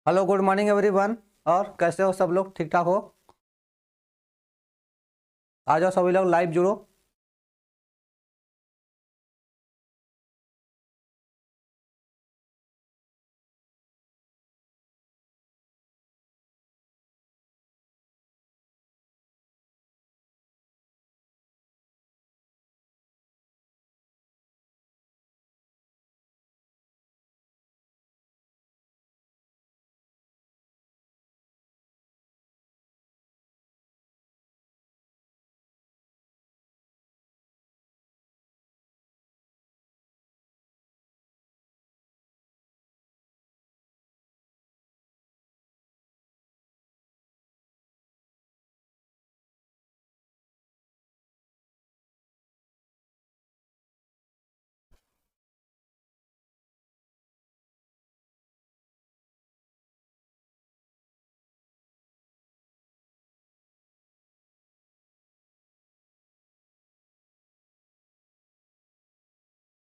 Hello, good morning everyone. और कैसे हो सब लोग? ठीक ठाक हो? आ जाओ सभी लोग, लाइव जुड़ो।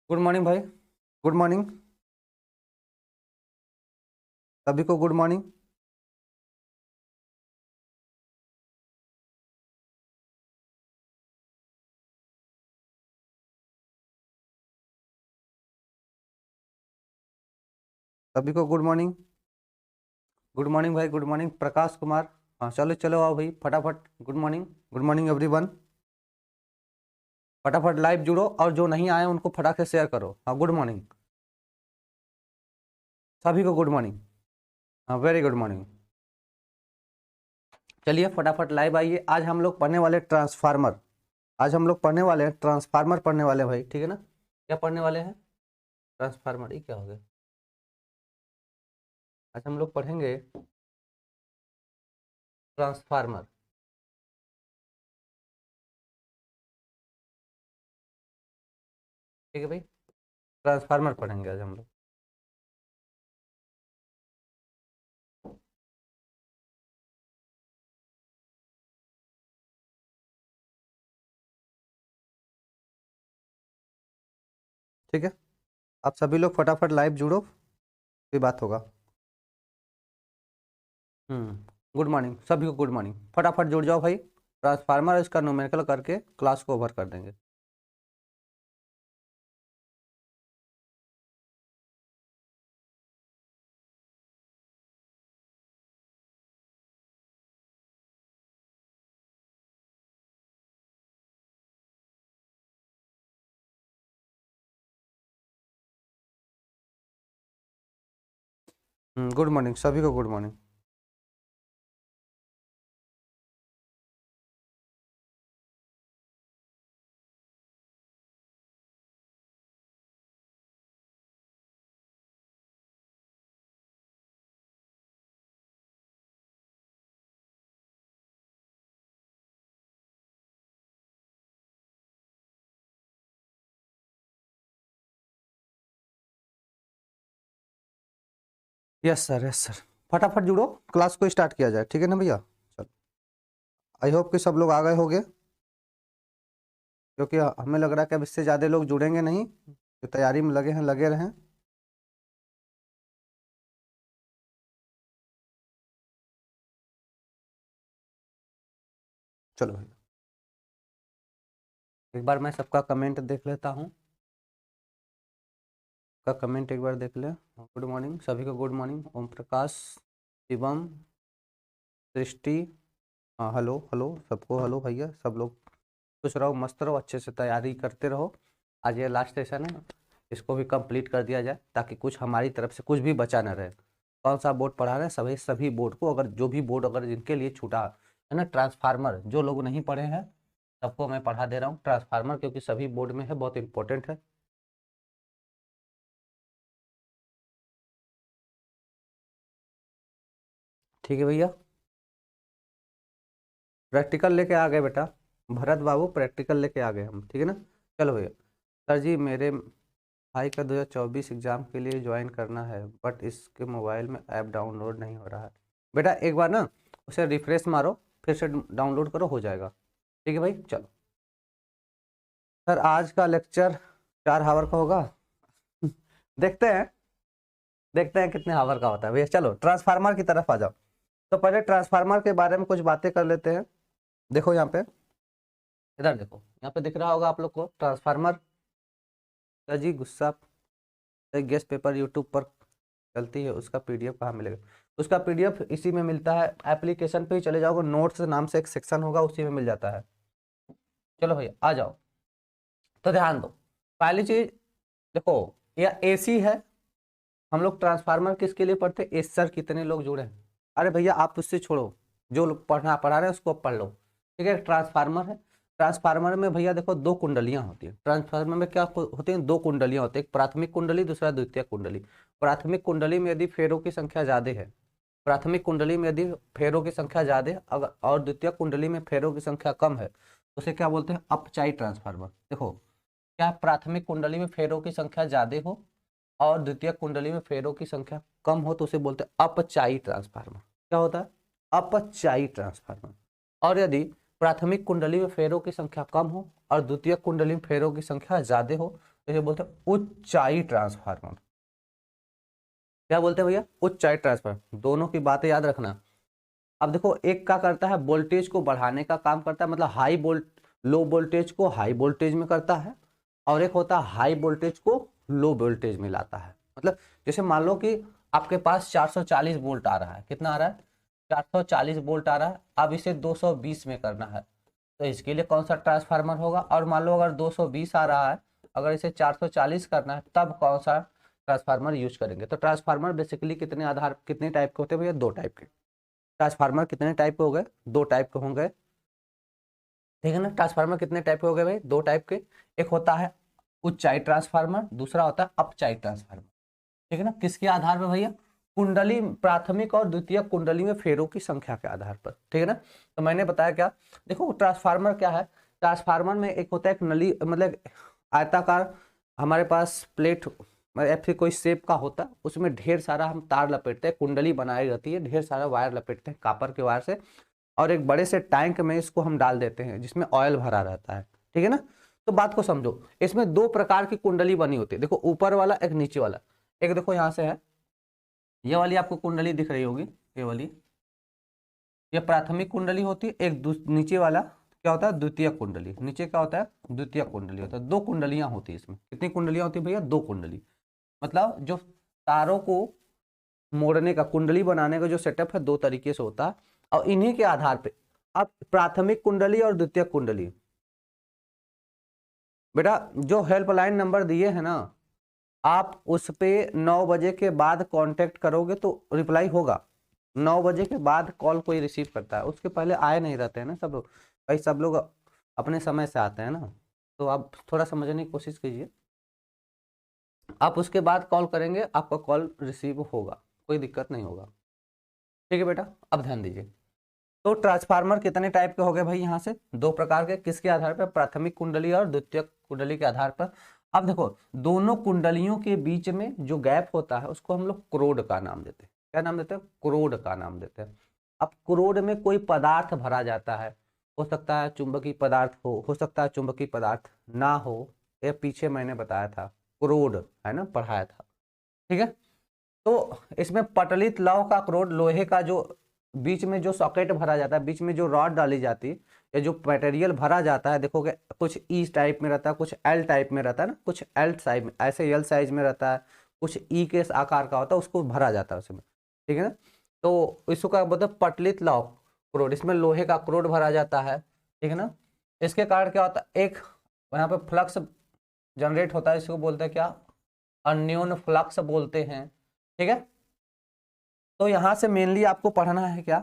गुड मॉर्निंग भाई। गुड मॉर्निंग सभी को, गुड मॉर्निंग। सभी को गुड मॉर्निंग। गुड मॉर्निंग भाई, गुड मॉर्निंग प्रकाश कुमार। हाँ, चलो चलो आओ भाई फटाफट। Good morning, good morning everyone. फटाफट लाइव जुड़ो और जो नहीं आए उनको फटाक से शेयर करो। हाँ, गुड मॉर्निंग सभी को, गुड मॉर्निंग। हाँ, वेरी गुड मॉर्निंग। चलिए फटाफट लाइव आइए। आज हम लोग पढ़ने वाले ट्रांसफार्मर। आज हम लोग पढ़ने वाले हैं ट्रांसफार्मर, पढ़ने वाले हैं भाई, ठीक है ना? क्या पढ़ने वाले हैं? ट्रांसफार्मर। ये क्या हो गया? आज हम लोग पढ़ेंगे ट्रांसफार्मर। ठीक है भाई, ट्रांसफार्मर पढ़ेंगे आज हम लोग। ठीक है, आप सभी लोग फटाफट लाइव जुड़ो, फिर बात होगा। गुड मॉर्निंग सभी को, गुड मॉर्निंग। फटाफट जुड़ जाओ भाई। ट्रांसफार्मर इसका न्यूमेरिकल करके क्लास को ओवर कर देंगे। गुड मॉर्निंग सभी को, good morning. Yes sir, yes sir. फटाफट जुड़ो, क्लास को स्टार्ट किया जाए, ठीक है ना भैया? चलो, आई होप कि सब लोग आ गए होंगे, क्योंकि हमें लग रहा है कि अब इससे ज़्यादा लोग जुड़ेंगे नहीं। तो तैयारी में लगे हैं, लगे रहें। चलो भाई, एक बार मैं सबका कमेंट देख लेता हूँ। का कमेंट एक बार देख लें। गुड मॉर्निंग सभी को, गुड मॉर्निंग। ओम प्रकाश, शिवम, सृष्टि। हाँ, हेलो हेलो सबको, हेलो भैया। सब लोग खुश रहो, मस्त रहो, अच्छे से तैयारी करते रहो। आज ये लास्ट सेशन है, इसको भी कंप्लीट कर दिया जाए ताकि कुछ हमारी तरफ से कुछ भी बचा न रहे। कौन सा बोर्ड पढ़ा रहे हैं? सभी सभी बोर्ड को, अगर जो भी बोर्ड अगर जिनके लिए छूटा है ना ट्रांसफार्मर, जो लोग नहीं पढ़े हैं सबको मैं पढ़ा दे रहा हूँ ट्रांसफार्मर, क्योंकि सभी बोर्ड में है, बहुत इंपॉर्टेंट है। ठीक है भैया, प्रैक्टिकल लेके आ गए बेटा। भरत बाबू प्रैक्टिकल लेके आ गए हम, ठीक है ना? चलो भैया। सर जी, मेरे भाई का 2024 एग्ज़ाम के लिए ज्वाइन करना है, बट इसके मोबाइल में ऐप डाउनलोड नहीं हो रहा है। बेटा एक बार ना उसे रिफ्रेश मारो, फिर से डाउनलोड करो, हो जाएगा। ठीक है भाई, चलो। सर आज का लेक्चर 4 आवर का होगा। देखते हैं, देखते हैं कितने हावर का होता है भैया। चलो ट्रांसफार्मर की तरफ आ जाओ। तो पहले ट्रांसफार्मर के बारे में कुछ बातें कर लेते हैं। देखो यहाँ पे, इधर देखो, यहाँ पे दिख रहा होगा आप लोग को ट्रांसफार्मर का जी गुस्सा। गेस्ट पेपर यूट्यूब पर चलती है, उसका पीडीएफ कहाँ मिलेगा? उसका पीडीएफ इसी में मिलता है, एप्लीकेशन पे ही चले जाओगे, नोट्स नाम से एक सेक्शन होगा, उसी में मिल जाता है। चलो भैया आ जाओ। तो ध्यान दो, पहली चीज देखो, यह एसी है। हम लोग ट्रांसफार्मर किसके लिए पढ़ते हैं? सर कितने लोग जुड़े हैं? अरे भैया आप उससे छोड़ो, जो लोग पढ़ा रहे हैं उसको पढ़ लो। ठीक है, ट्रांसफार्मर है। ट्रांसफार्मर में भैया देखो दो कुंडलियां होती हैं। ट्रांसफार्मर में क्या होती हैं? दो कुंडलियां होती हैं, एक प्राथमिक कुंडली, दूसरा द्वितीय कुंडली। प्राथमिक कुंडली में यदि फेरों की संख्या ज्यादा है, प्राथमिक कुंडली में यदि फेरों की संख्या ज्यादा है अगर, और द्वितीय कुंडली में फेरों की संख्या कम है, तो उसे क्या बोलते हैं? अपचायी ट्रांसफार्मर। देखो, क्या प्राथमिक कुंडली में फेरों की संख्या ज्यादा हो और द्वितीय कुंडली में फेरों की संख्या कम हो, तो उसे बोलते हैं अपचायी ट्रांसफार्मर। क्या होता है? अपचायी ट्रांसफार्मर। और यदि प्राथमिक कुंडली में फेरों की संख्या कम हो और द्वितीय कुंडली में फेरों की संख्या ज्यादा हो, तो इसे बोलते हैं उच्चायी ट्रांसफार्मर। क्या बोलते हैं भैया? उच्चायी ट्रांसफार्मर। दोनों की बातें याद रखना। अब देखो, एक क्या करता है? वोल्टेज को बढ़ाने का काम करता है, मतलब लो वोल्टेज को हाई वोल्टेज में करता है, और एक होता है हाई वोल्टेज को लो वोल्टेज में लाता है। मतलब जैसे मान लो कि आपके पास 440 वोल्ट आ रहा है। कितना आ रहा है? 440 वोल्ट आ रहा है। अब इसे 220 में करना है, तो इसके लिए कौन सा ट्रांसफार्मर होगा? और मान लो अगर 220 आ रहा है, अगर इसे 440 करना है, तब कौन सा ट्रांसफार्मर यूज करेंगे? तो ट्रांसफार्मर बेसिकली कितने टाइप के होते हैं भैया? दो टाइप के। ट्रांसफार्मर कितने टाइप के हो गए? दो टाइप के होंगे। ठीक है ना? ट्रांसफार्मर कितने टाइप के हो गए भाई? दो टाइप के। एक होता है उच्चाई ट्रांसफार्मर, दूसरा होता है अपचाई ट्रांसफार्मर। ठीक है ना? किसके आधार पर भैया? कुंडली, प्राथमिक और द्वितीय कुंडली में फेरों की संख्या के आधार पर। ठीक है ना? तो मैंने बताया क्या, देखो ट्रांसफार्मर क्या है? ट्रांसफार्मर में एक होता है एक नली, मतलब आयताकार हमारे पास प्लेट या फिर कोई शेप का होता है, उसमें ढेर सारा हम तार लपेटते हैं, कुंडली बनाई रहती है, ढेर सारा वायर लपेटते हैं कापर के वायर से, और एक बड़े से टैंक में इसको हम डाल देते हैं जिसमें ऑयल भरा रहता है। ठीक है ना? तो बात को समझो, इसमें दो प्रकार की कुंडली बनी होती है। देखो ऊपर वाला, एक नीचे वाला। एक देखो यहाँ से है, ये वाली आपको कुंडली दिख रही होगी, ये वाली, ये प्राथमिक कुंडली होती है। एक नीचे वाला क्या होता है? द्वितीय कुंडली। नीचे क्या होता है? द्वितीय कुंडली होता है। दो कुंडलियां होती है इसमें। कितनी कुंडलियां होती है भैया? दो कुंडली। मतलब जो तारों को मोड़ने का, कुंडली बनाने का जो सेटअप है, दो तरीके से होता है, और इन्हीं के आधार पे अब प्राथमिक कुंडली और द्वितीय कुंडली, बेटा जो हेल्पलाइन नंबर दिए है ना, आप उस पे 9 बजे के बाद कांटेक्ट करोगे तो रिप्लाई होगा। 9 बजे के बाद कॉल कोई रिसीव करता है, उसके पहले आए नहीं रहते हैं ना सब लोग भाई। सब लोग अपने समय से आते हैं ना, तो आप थोड़ा समझने की कोशिश कीजिए। आप उसके बाद कॉल करेंगे, आपका कॉल रिसीव होगा, कोई दिक्कत नहीं होगा। ठीक है बेटा, अब ध्यान दीजिए। तो ट्रांसफार्मर कितने टाइप के हो गए भाई? यहाँ से दो प्रकार के। किसके आधार पर? प्राथमिक कुंडली और द्वितीय कुंडली के आधार पर। अब देखो, दोनों कुंडलियों के बीच में जो गैप होता है उसको हम लोग क्रोड का नाम देते हैं। क्या नाम देते हैं? क्रोड का नाम देते हैं। अब क्रोड में कोई पदार्थ भरा जाता है, हो सकता है चुंबकीय पदार्थ हो सकता है चुंबकीय पदार्थ ना हो। ये पीछे मैंने बताया था, क्रोड है ना, पढ़ाया था। ठीक है? तो इसमें पटलित लौह का क्रोड, लोहे का जो बीच में जो सॉकेट भरा जाता है, बीच में जो रॉड डाली जाती है, या जो मटेरियल भरा जाता है, देखोगे कुछ ई टाइप में रहता है, कुछ एल टाइप में रहता है ना, कुछ एल साइज में, ऐसे एल साइज में रहता है, कुछ ई के आकार का होता है, उसको भरा जाता है उसमें। ठीक है ना? तो इसको क्या बोलते हैं? पटलित लौह क्रोड। इसमें लोहे का क्रोड भरा जाता है। ठीक है ना? इसके कारण क्या होता है? एक यहाँ पे फ्लक्स जनरेट होता है, इसको बोलते हैं क्या? अन्योन फ्लक्स बोलते हैं। ठीक है? तो यहां से मेनली आपको पढ़ना है क्या,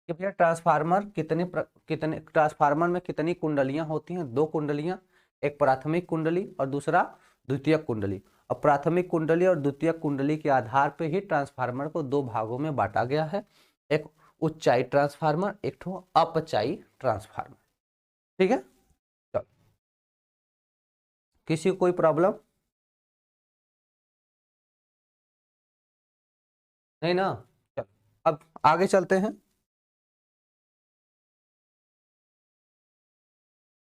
कि भैया ट्रांसफार्मर कितने ट्रांसफार्मर में कितनी कुंडलियां होती हैं? दो कुंडलियां, एक प्राथमिक कुंडली और दूसरा द्वितीय कुंडली। और प्राथमिक कुंडली और द्वितीय कुंडली के आधार पर ही ट्रांसफार्मर को दो भागों में बांटा गया है, एक उच्चाई ट्रांसफार्मर, एक ठो अपचाई ट्रांसफार्मर। ठीक है? चलो, किसी को कोई प्रॉब्लम नहीं ना? चलो अब आगे चलते हैं।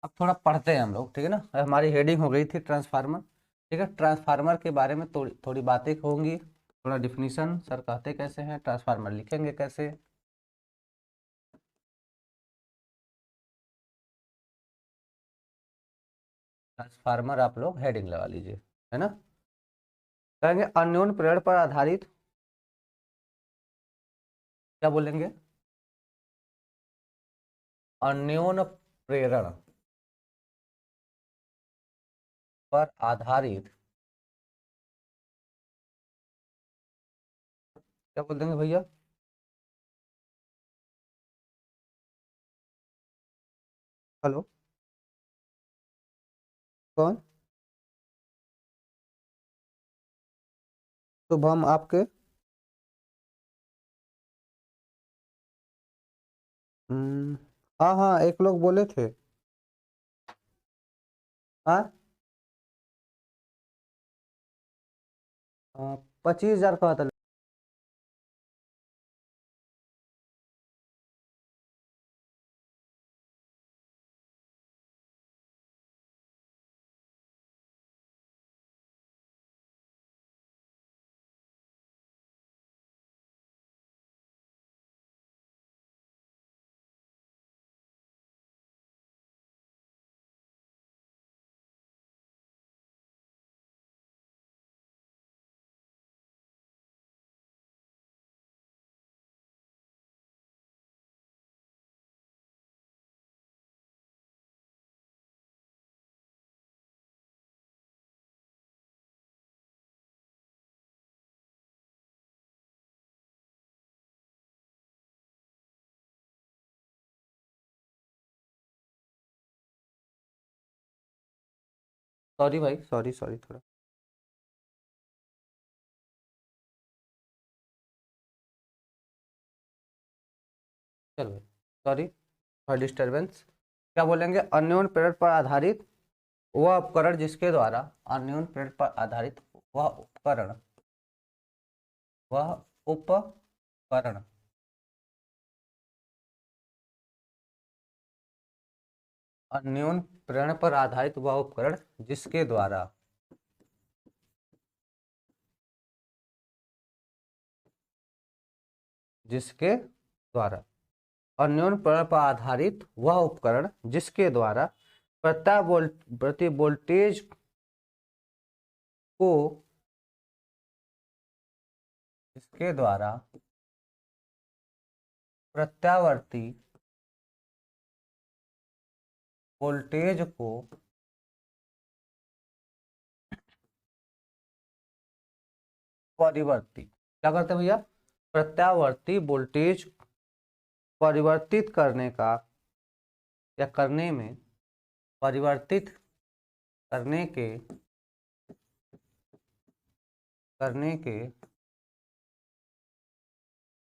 अब थोड़ा पढ़ते हैं हम लोग। ठीक है ना? हमारी हेडिंग हो गई थी ट्रांसफार्मर। ठीक है? ट्रांसफार्मर के बारे में थोड़ी थोड़ी बातें होंगी, थोड़ा डिफिनीशन सर कहते कैसे हैं, ट्रांसफार्मर लिखेंगे कैसे। ट्रांसफार्मर आप लोग हेडिंग लगा लीजिए, है ना। कहेंगे अन्योन प्रेरण पर आधारित, क्या बोलेंगे, अन्योन प्रेरण पर आधारित, क्या बोल देंगे भैया। हेलो, कौन, शुभम आपके। हम्म, हाँ हाँ एक लोग बोले थे। हाँ 25,000 का था। सॉरी भाई, सॉरी सॉरी थोड़ा। चलो सॉरी फॉर डिस्टरबेंस। क्या बोलेंगे, अन्योन प्रेरण पर आधारित वह उपकरण जिसके द्वारा, अन्योन प्रेरण पर आधारित वह उपकरण, वह उपकरण अन्योन प्रेरण पर आधारित वह उपकरण जिसके द्वारा, जिसके द्वारा अन्योन प्रेरण पर आधारित वह उपकरण जिसके द्वारा प्रति वोल्टेज को, जिसके द्वारा प्रत्यावर्ती वोल्टेज को परिवर्ती, क्या करते हैं भैया, प्रत्यावर्ती वोल्टेज परिवर्तित करने का, या करने में, परिवर्तित करने के, करने के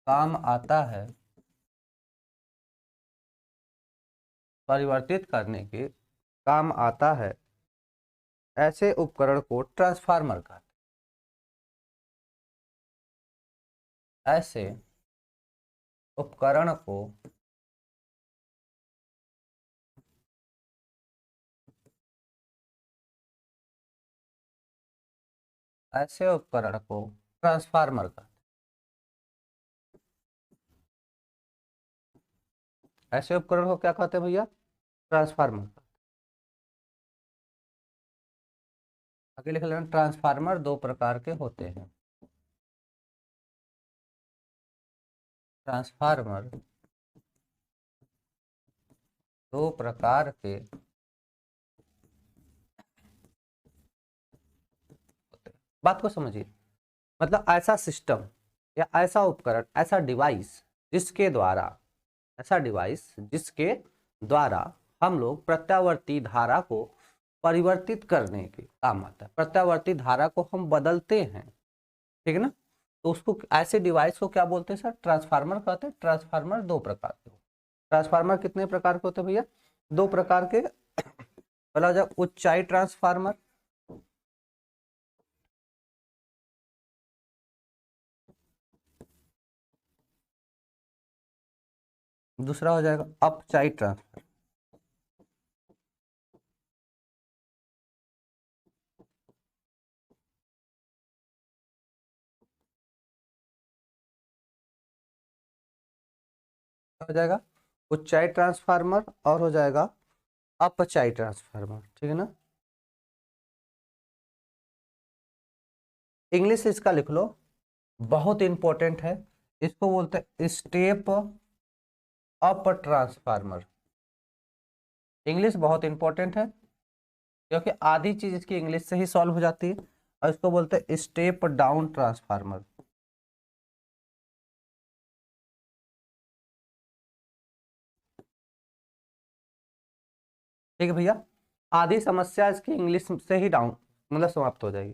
काम आता है, परिवर्तित करने के काम आता है, ऐसे उपकरण को ट्रांसफार्मर कहते हैं। ऐसे उपकरण को, ऐसे उपकरण को ट्रांसफार्मर कहते हैं। ऐसे उपकरण को क्या कहते हैं भैया, ट्रांसफार्मर। आगे लिख लेना, ट्रांसफार्मर दो प्रकार के होते हैं। ट्रांसफार्मर दो प्रकार के होते हैं। बात को समझिए, मतलब ऐसा सिस्टम या ऐसा उपकरण, ऐसा डिवाइस जिसके द्वारा, ऐसा डिवाइस जिसके द्वारा हम लोग प्रत्यावर्ती धारा को परिवर्तित करने के काम आता है, प्रत्यावर्ती धारा को हम बदलते हैं, ठीक है ना। तो उसको, ऐसे डिवाइस को क्या बोलते हैं सर, ट्रांसफार्मर कहते हैं। ट्रांसफार्मर दो प्रकार के होते हैं। ट्रांसफार्मर कितने प्रकार के होते हैं भैया, दो प्रकार के। पहला हो जाए ऊंचाई ट्रांसफार्मर, दूसरा हो जाएगा अपचाई ट्रांसफार्मर। हो जाएगा उच्चाई ट्रांसफार्मर और हो जाएगा अपचाई ट्रांसफार्मर, ठीक है ना। इंग्लिश इसका लिख लो, बहुत इंपॉर्टेंट है। इसको बोलते हैं स्टेप अप ट्रांसफार्मर। इंग्लिश बहुत इंपॉर्टेंट है क्योंकि आधी चीज इसकी इंग्लिश से ही सॉल्व हो जाती है। और इसको बोलते हैं स्टेप डाउन ट्रांसफार्मर। ठीक है भैया, आधी समस्या इसकी इंग्लिश से ही डाउन मतलब समाप्त हो जाएगी।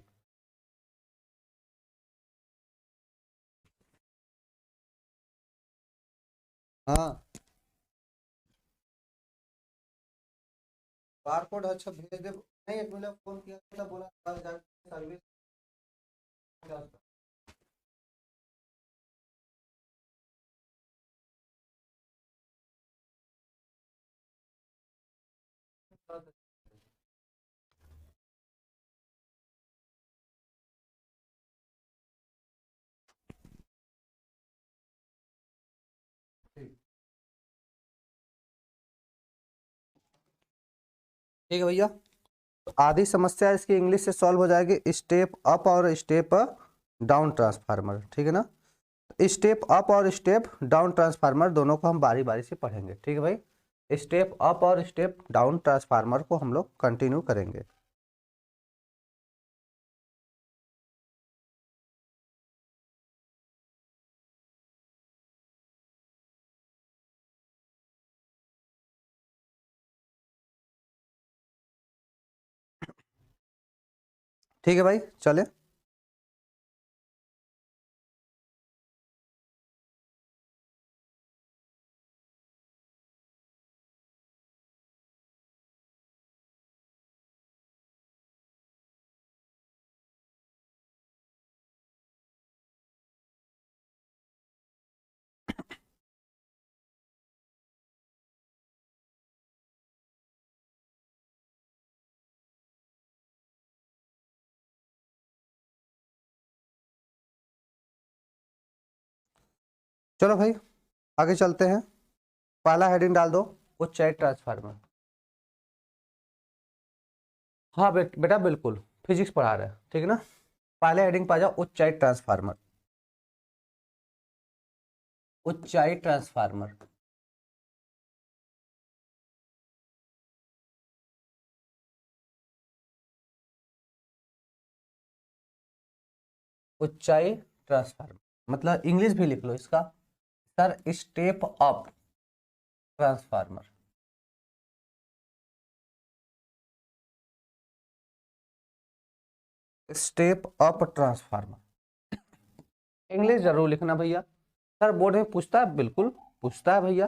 हाँ, बारकोड अच्छा भेज दे। नहीं, एक मिनट फोन किया था, बोला सर्विस। ठीक है भैया, तो आधी समस्या इसकी इंग्लिश से सॉल्व हो जाएगी, स्टेप अप और स्टेप डाउन ट्रांसफार्मर, ठीक है ना। स्टेप अप और स्टेप डाउन ट्रांसफार्मर दोनों को हम बारी बारी से पढ़ेंगे, ठीक है भाई। स्टेप अप और स्टेप डाउन ट्रांसफार्मर को हम लोग कंटिन्यू करेंगे। ठीक है भाई, चले। चलो भाई, आगे चलते हैं। पहला हेडिंग डाल दो, उच्चाई ट्रांसफार्मर। हाँ बेटा बिल्कुल, फिजिक्स पढ़ा रहे हैं, ठीक है ना। पहले हेडिंग पा जाओ, उच्चाई ट्रांसफार्मर। उच्चाई ट्रांसफार्मर। उच्चाई ट्रांसफार्मर मतलब इंग्लिश भी लिख लो इसका sir, step up transformer. Step up transformer, English जरूर लिखना भैया। सर बोर्ड में पूछता है, बिल्कुल पूछता है भैया।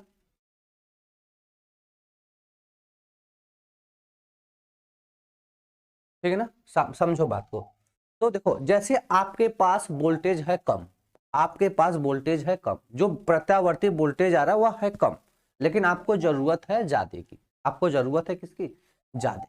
ठीक है ना, समझो बात को। तो देखो, जैसे आपके पास वोल्टेज है कम, आपके पास वोल्टेज है कम, जो प्रत्यावर्ती वोल्टेज आ रहा है वह है कम, लेकिन आपको जरूरत है ज्यादा की। आपको जरूरत है किसकी? ज्यादा।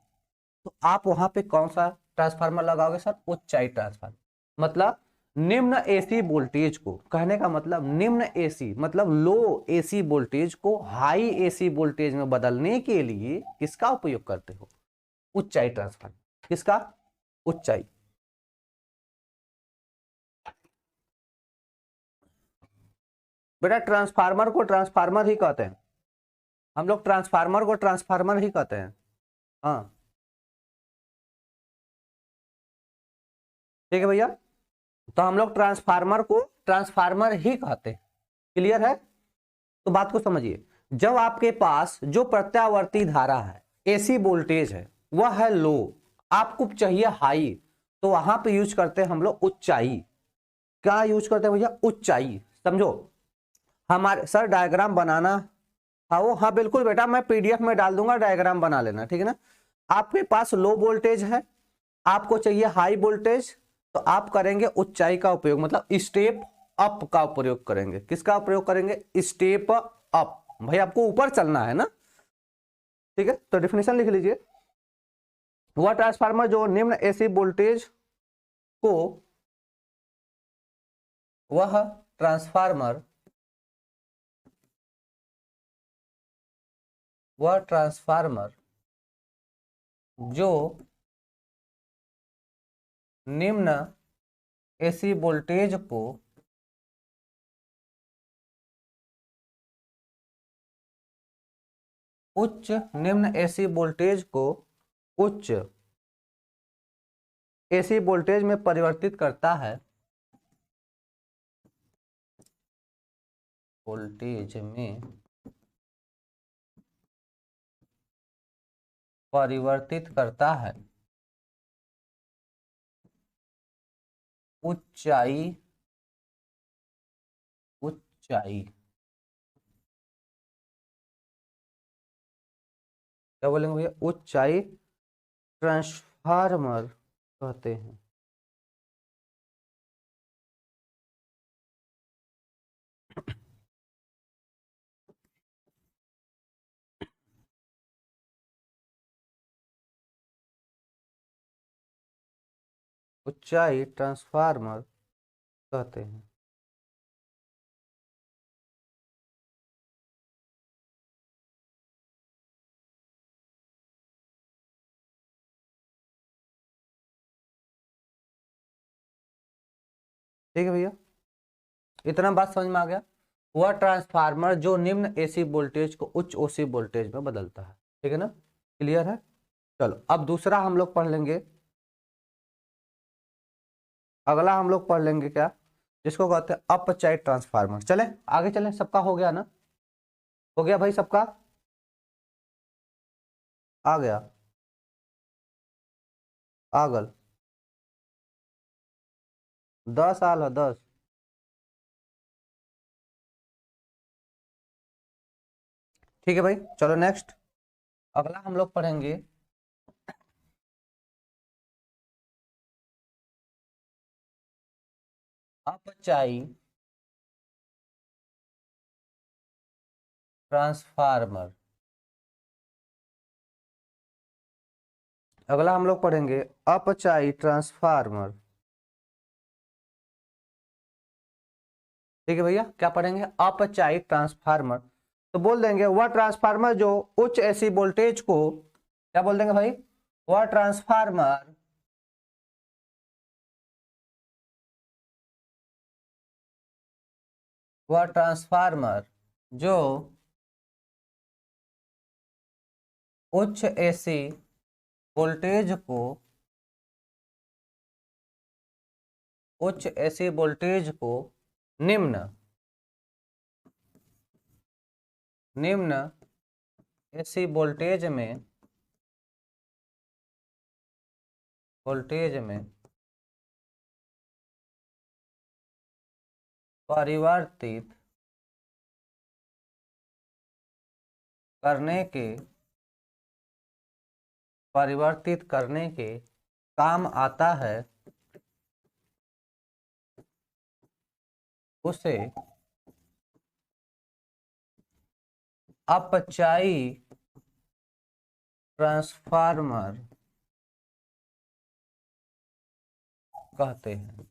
तो आप वहां पे कौन सा ट्रांसफार्मर लगाओगे सर? उच्चाई ट्रांसफार्मर। मतलब निम्न एसी वोल्टेज को, कहने का मतलब निम्न एसी मतलब लो एसी वोल्टेज को हाई एसी वोल्टेज में बदलने के लिए किसका उपयोग करते हो? उच्चाई ट्रांसफार्मर। किसका? उच्चाई। बेटा ट्रांसफार्मर को ट्रांसफार्मर ही कहते हैं, हम लोग ट्रांसफार्मर को ट्रांसफार्मर ही कहते हैं। हाँ, ठीक है भैया, तो हम लोग ट्रांसफार्मर को ट्रांसफार्मर ही कहते हैं। क्लियर है? तो बात को समझिए, जब आपके पास जो प्रत्यावर्ती धारा है, एसी वोल्टेज है, वह है लो, आपको चाहिए हाई, तो वहां पे यूज करते हैं हम लोग उच्चाई। क्या यूज करते हैं भैया? उच्चाई। समझो, हमारे सर डायग्राम बनाना। हाँ वो, हाँ बिल्कुल बेटा, मैं पीडीएफ में डाल दूंगा, डायग्राम बना लेना, ठीक है ना। आपके पास लो वोल्टेज है, आपको चाहिए हाई वोल्टेज, तो आप करेंगे उच्चाई का उपयोग, मतलब स्टेप अप का प्रयोग करेंगे। किसका प्रयोग करेंगे? Step up. भाई आपको ऊपर चलना है ना, ठीक है। तो डिफिनेशन लिख लीजिए, वह ट्रांसफार्मर जो निम्न एसी वोल्टेज को, वह ट्रांसफार्मर वह ट्रांसफार्मर जो निम्न एसी वोल्टेज को उच्च एसी वोल्टेज में परिवर्तित करता है, वोल्टेज में परिवर्तित करता है, ऊंचाई क्या बोलेंगे भैया, ऊंचाई ट्रांसफार्मर कहते हैं। ऊंचाई ट्रांसफार्मर कहते हैं। ठीक है भैया, इतना बात समझ में आ गया। वह ट्रांसफार्मर जो निम्न एसी वोल्टेज को उच्च ओसी वोल्टेज में बदलता है। ठीक है ना, क्लियर है। चलो अब दूसरा हम लोग पढ़ लेंगे, अगला हम लोग पढ़ लेंगे क्या, जिसको कहते हैं अपचाई ट्रांसफार्मर। चले आगे चले, सबका हो गया ना, हो गया भाई सबका, आ गया आगल 10 साल है 10। ठीक है भाई, चलो नेक्स्ट, अगला हम लोग पढ़ेंगे अपचाई ट्रांसफार्मर। अगला हम लोग पढ़ेंगे अपचाई ट्रांसफार्मर। ठीक है भैया, क्या पढ़ेंगे, अपचाई ट्रांसफार्मर। तो बोल देंगे वह ट्रांसफार्मर जो उच्च एसी वोल्टेज को, क्या बोल देंगे भाई, वह ट्रांसफार्मर जो उच्च एसी वोल्टेज को निम्न एसी वोल्टेज में परिवर्तित करने के काम आता है, उसे अपचाई ट्रांसफार्मर कहते हैं।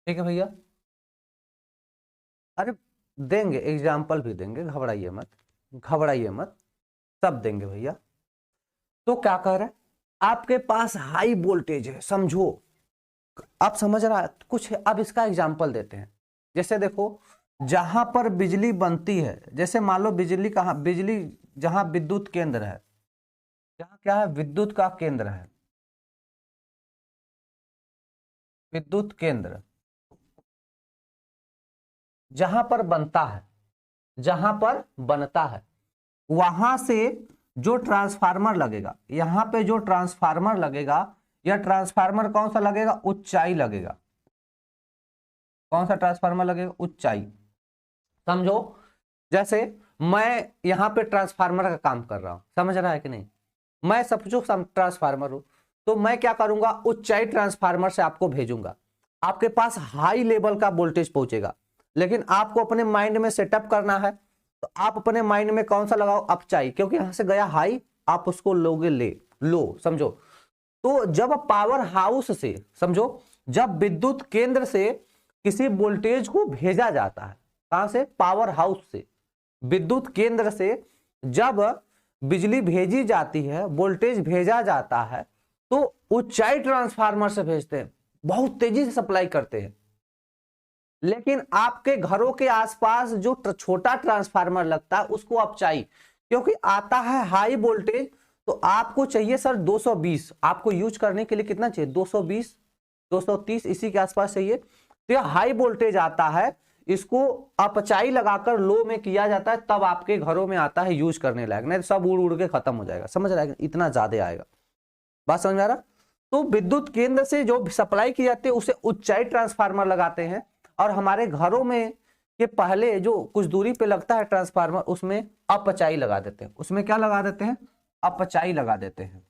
ठीक है भैया, अरे देंगे एग्जाम्पल भी देंगे, घबराइए मत, सब देंगे भैया। तो क्या कह रहे हैं, आपके पास हाई वोल्टेज है, समझो, आप समझ रहा है कुछ है। अब इसका एग्जाम्पल देते हैं, जैसे देखो जहां पर बिजली बनती है, जैसे मान लो बिजली जहां विद्युत केंद्र है, जहां क्या है, विद्युत का केंद्र है, विद्युत केंद्र जहां पर बनता है, वहां से जो ट्रांसफार्मर लगेगा, यहां पे जो ट्रांसफार्मर लगेगा, यह ट्रांसफार्मर कौन सा लगेगा, ऊंचाई लगेगा। कौन सा ट्रांसफार्मर लगेगा, ऊंचाई। समझो जैसे मैं यहां पे ट्रांसफार्मर का काम कर रहा हूं, समझ रहा है कि नहीं, मैं समझो ट्रांसफार्मर हूं, तो मैं क्या करूंगा, ऊंचाई ट्रांसफार्मर से आपको भेजूंगा, आपके पास हाई लेवल का वोल्टेज पहुंचेगा। लेकिन आपको अपने माइंड में सेटअप करना है, तो आप अपने माइंड में कौन सा लगाओ, अपचाई, क्योंकि यहां से गया हाई, आप उसको लोगे लो, समझो। तो जब पावर हाउस से, समझो जब विद्युत केंद्र से किसी वोल्टेज को भेजा जाता है, कहां से, पावर हाउस से, विद्युत केंद्र से जब बिजली भेजी जाती है, वोल्टेज भेजा जाता है, तो ऊंचाई ट्रांसफार्मर से भेजते हैं, बहुत तेजी से सप्लाई करते हैं। लेकिन आपके घरों के आसपास जो छोटा ट्रांसफार्मर लगता है उसको अपचाई, क्योंकि आता है हाई वोल्टेज, तो आपको चाहिए सर 220, आपको यूज करने के लिए कितना चाहिए, 220 230 इसी के आसपास चाहिए। तो यह हाई वोल्टेज आता है, इसको अपचाई लगाकर लो में किया जाता है, तब आपके घरों में आता है यूज करने लायक, नहीं तो सब उड़ उड़ के खत्म हो जाएगा। समझ रहा है, इतना ज्यादा आएगा, बात समझ में आ रहा। तो विद्युत केंद्र से जो सप्लाई की जाती है उसे ऊंचाई ट्रांसफार्मर लगाते हैं, और हमारे घरों में के पहले जो कुछ दूरी पे लगता है ट्रांसफार्मर, उसमें अपचाई लगा देते हैं। उसमें क्या लगा देते हैं, अपचाई लगा देते हैं,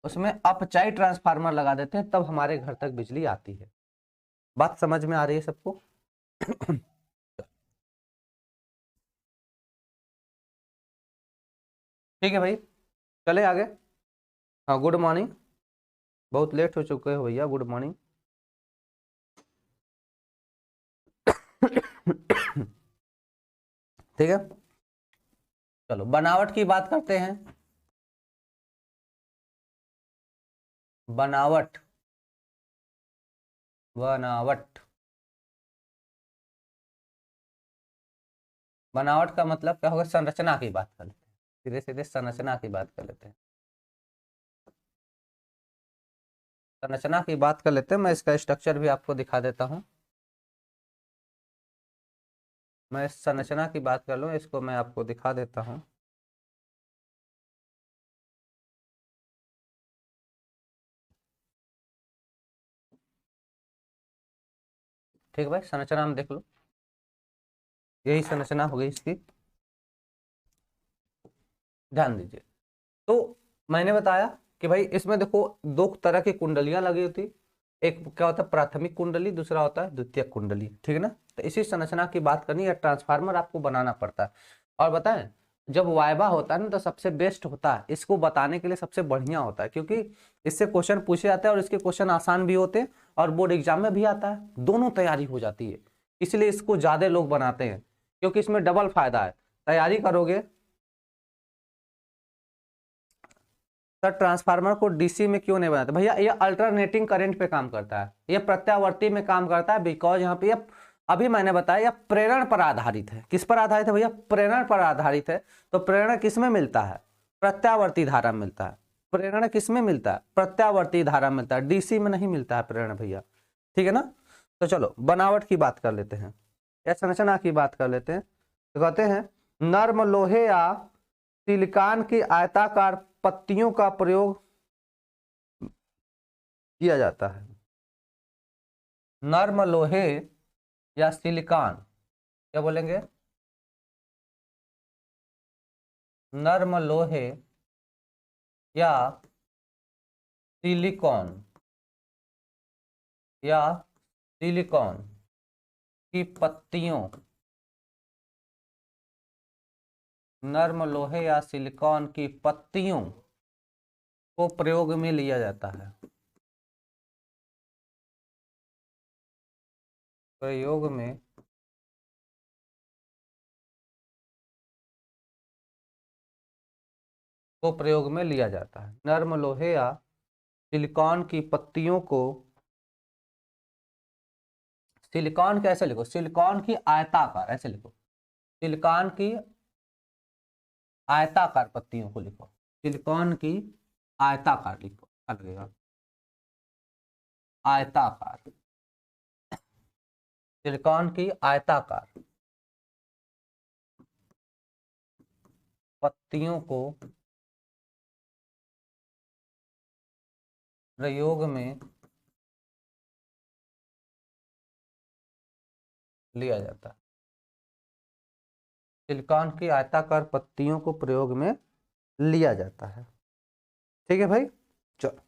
उसमें अपचाई ट्रांसफार्मर लगा देते हैं, तब हमारे घर तक बिजली आती है। बात समझ में आ रही है सबको? ठीक है भाई, चले आगे। हाँ, गुड मॉर्निंग, बहुत लेट हो चुके हो भैया, गुड मॉर्निंग। ठीक है, चलो बनावट की बात करते हैं। बनावट, बनावट, बनावट का मतलब क्या होगा, संरचना की बात कर लेते हैं, सीधे सीधे संरचना की बात कर लेते हैं। संरचना की बात कर लेते हैं, मैं इसका स्ट्रक्चर भी आपको दिखा देता हूं। मैं इस संरचना की बात कर लूं, इसको मैं आपको दिखा देता हूं। ठीक है भाई, संरचना हम देख लो, यही संरचना हो गई इसकी, ध्यान दीजिए। तो मैंने बताया कि भाई इसमें देखो दो तरह की कुंडलियां लगी होती, एक क्या होता है प्राथमिक कुंडली, दूसरा होता है द्वितीयक कुंडली, ठीक है ना। तो इसी संरचना की बात करनी है, ट्रांसफार्मर आपको बनाना पड़ता है। और बताएं, जब वायवा होता है ना तो सबसे बेस्ट होता है, इसको बताने के लिए सबसे बढ़िया होता है, क्योंकि इससे क्वेश्चन पूछे जाते हैं और इसके क्वेश्चन आसान भी होते हैं और बोर्ड एग्जाम में भी आता है, दोनों तैयारी हो जाती है। इसलिए इसको ज्यादा लोग बनाते हैं, क्योंकि इसमें डबल फायदा है, तैयारी करोगे। सर ट्रांसफार्मर को डीसी में क्यों नहीं बनाते भैया, ये अल्टरनेटिंग करंट पे काम करता है, ये प्रत्यावर्ती में काम करता है, बिकॉज यहाँ पे ये अभी मैंने बताया यह प्रेरण पर आधारित है। किस पर आधारित है भैया, प्रेरण पर आधारित है। तो प्रेरण किस में मिलता है, प्रत्यावर्ती धारा में मिलता है। प्रेरण किस में मिलता है, प्रत्यावर्ती धारा में मिलता है, डीसी में नहीं मिलता है प्रेरण भैया, ठीक है ना। तो चलो बनावट की बात कर लेते हैं, या संरचना की बात कर लेते हैं। तो कहते हैं नर्म लोहे या सिलिकॉन की आयताकार पत्तियों का प्रयोग किया जाता है। नर्म लोहे या सिलिकॉन, क्या बोलेंगे, नर्म लोहे या सिलिकॉन, या सिलिकॉन की पत्तियों, नर्म लोहे या सिलिकॉन की पत्तियों को प्रयोग में लिया जाता है, प्रयोग में को प्रयोग में लिया जाता है। नर्म लोहे या सिलिकॉन की पत्तियों को, सिलिकॉन कैसे लिखो, सिलिकॉन की आयताकार, ऐसे लिखो, सिलिकॉन की आयताकार पत्तियों को लिखो, सिलिकॉन की आयताकार लिखो, अच्छा लगेगा, आयताकार, सिलिकॉन की आयताकार पत्तियों को प्रयोग में लिया जाता है, सिलिकॉन की आयताकार पत्तियों को प्रयोग में लिया जाता है, ठीक है भाई। चलो,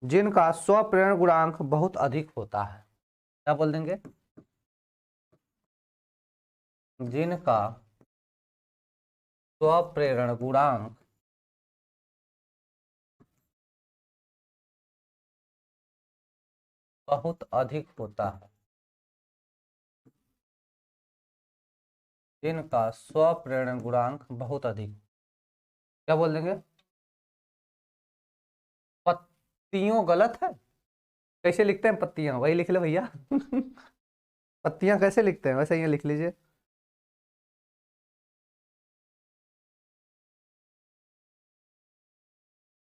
जिनका स्वप्रेरण गुणांक बहुत अधिक होता है, क्या बोल देंगे, जिनका स्वप्रेरण गुणांक बहुत अधिक होता है, जिनका स्वप्रेरण गुणांक बहुत अधिक। क्या बोल देंगे? पत्तियों गलत है। कैसे लिखते हैं पत्तियां? वही लिख लो भैया। पत्तियां कैसे लिखते हैं वैसे ये लिख लीजिए।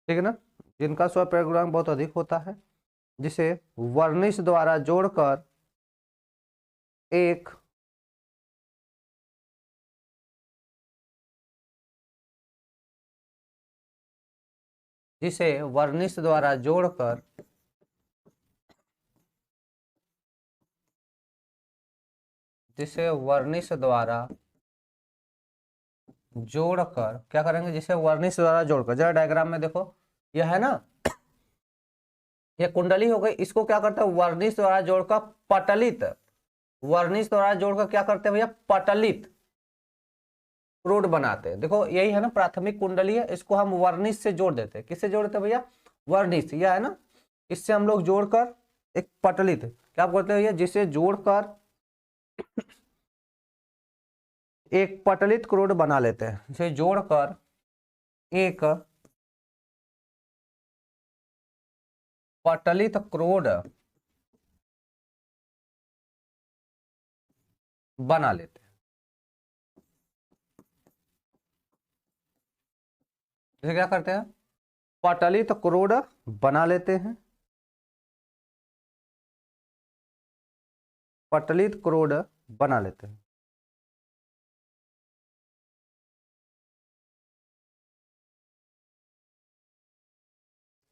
ठीक है ना? जिनका स्वप्रेरण गुणांक बहुत अधिक होता है, जिसे वर्निश द्वारा जोड़कर एक जिसे वर्निश द्वारा जोड़कर जिसे वर्निश द्वारा जोड़कर क्या करेंगे? जिसे वर्निश द्वारा जोड़कर, जरा डायग्राम में देखो, यह है ना, ये कुंडली हो गई। इसको क्या करते हैं? वर्निश द्वारा जोड़कर पटलित, वर्निश द्वारा जोड़कर क्या करते हैं भैया? पटलित क्रोड बनाते हैं। देखो यही है ना प्राथमिक कुंडली है, इसको हम वर्निश से जोड़ देते हैं। किससे जोड़ते हैं भैया? वर्निश, यह है ना, इससे हम लोग जोड़कर एक पटलित, क्या बोलते हैं भैया? जिसे जोड़कर एक पटलित क्रोड बना लेते हैं, जिसे जोड़कर एक पटलित क्रोड बना लेते हैं। जैसे क्या करते हैं? पटलित क्रोड बना लेते हैं, पटलित क्रोड बना लेते हैं।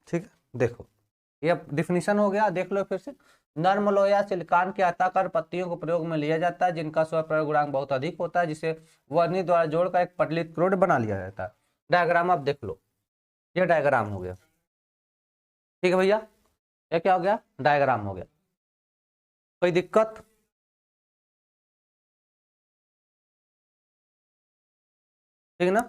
ठीक है, देखो ये डिफिनीशन हो गया, देख लो फिर से। नर्म लोया सिलिकॉन के आयताकार पत्तियों को प्रयोग में लिया जाता है, जिनका स्वप्रेरण गुणांक बहुत अधिक होता है, जिसे वर्निश द्वारा जोड़कर एक पटलित क्रोड बना लिया जाता है। डायग्राम आप देख लो, ये डायग्राम हो गया। ठीक है भैया, ये क्या हो गया? डायग्राम हो गया। कोई दिक्कत? ठीक ना?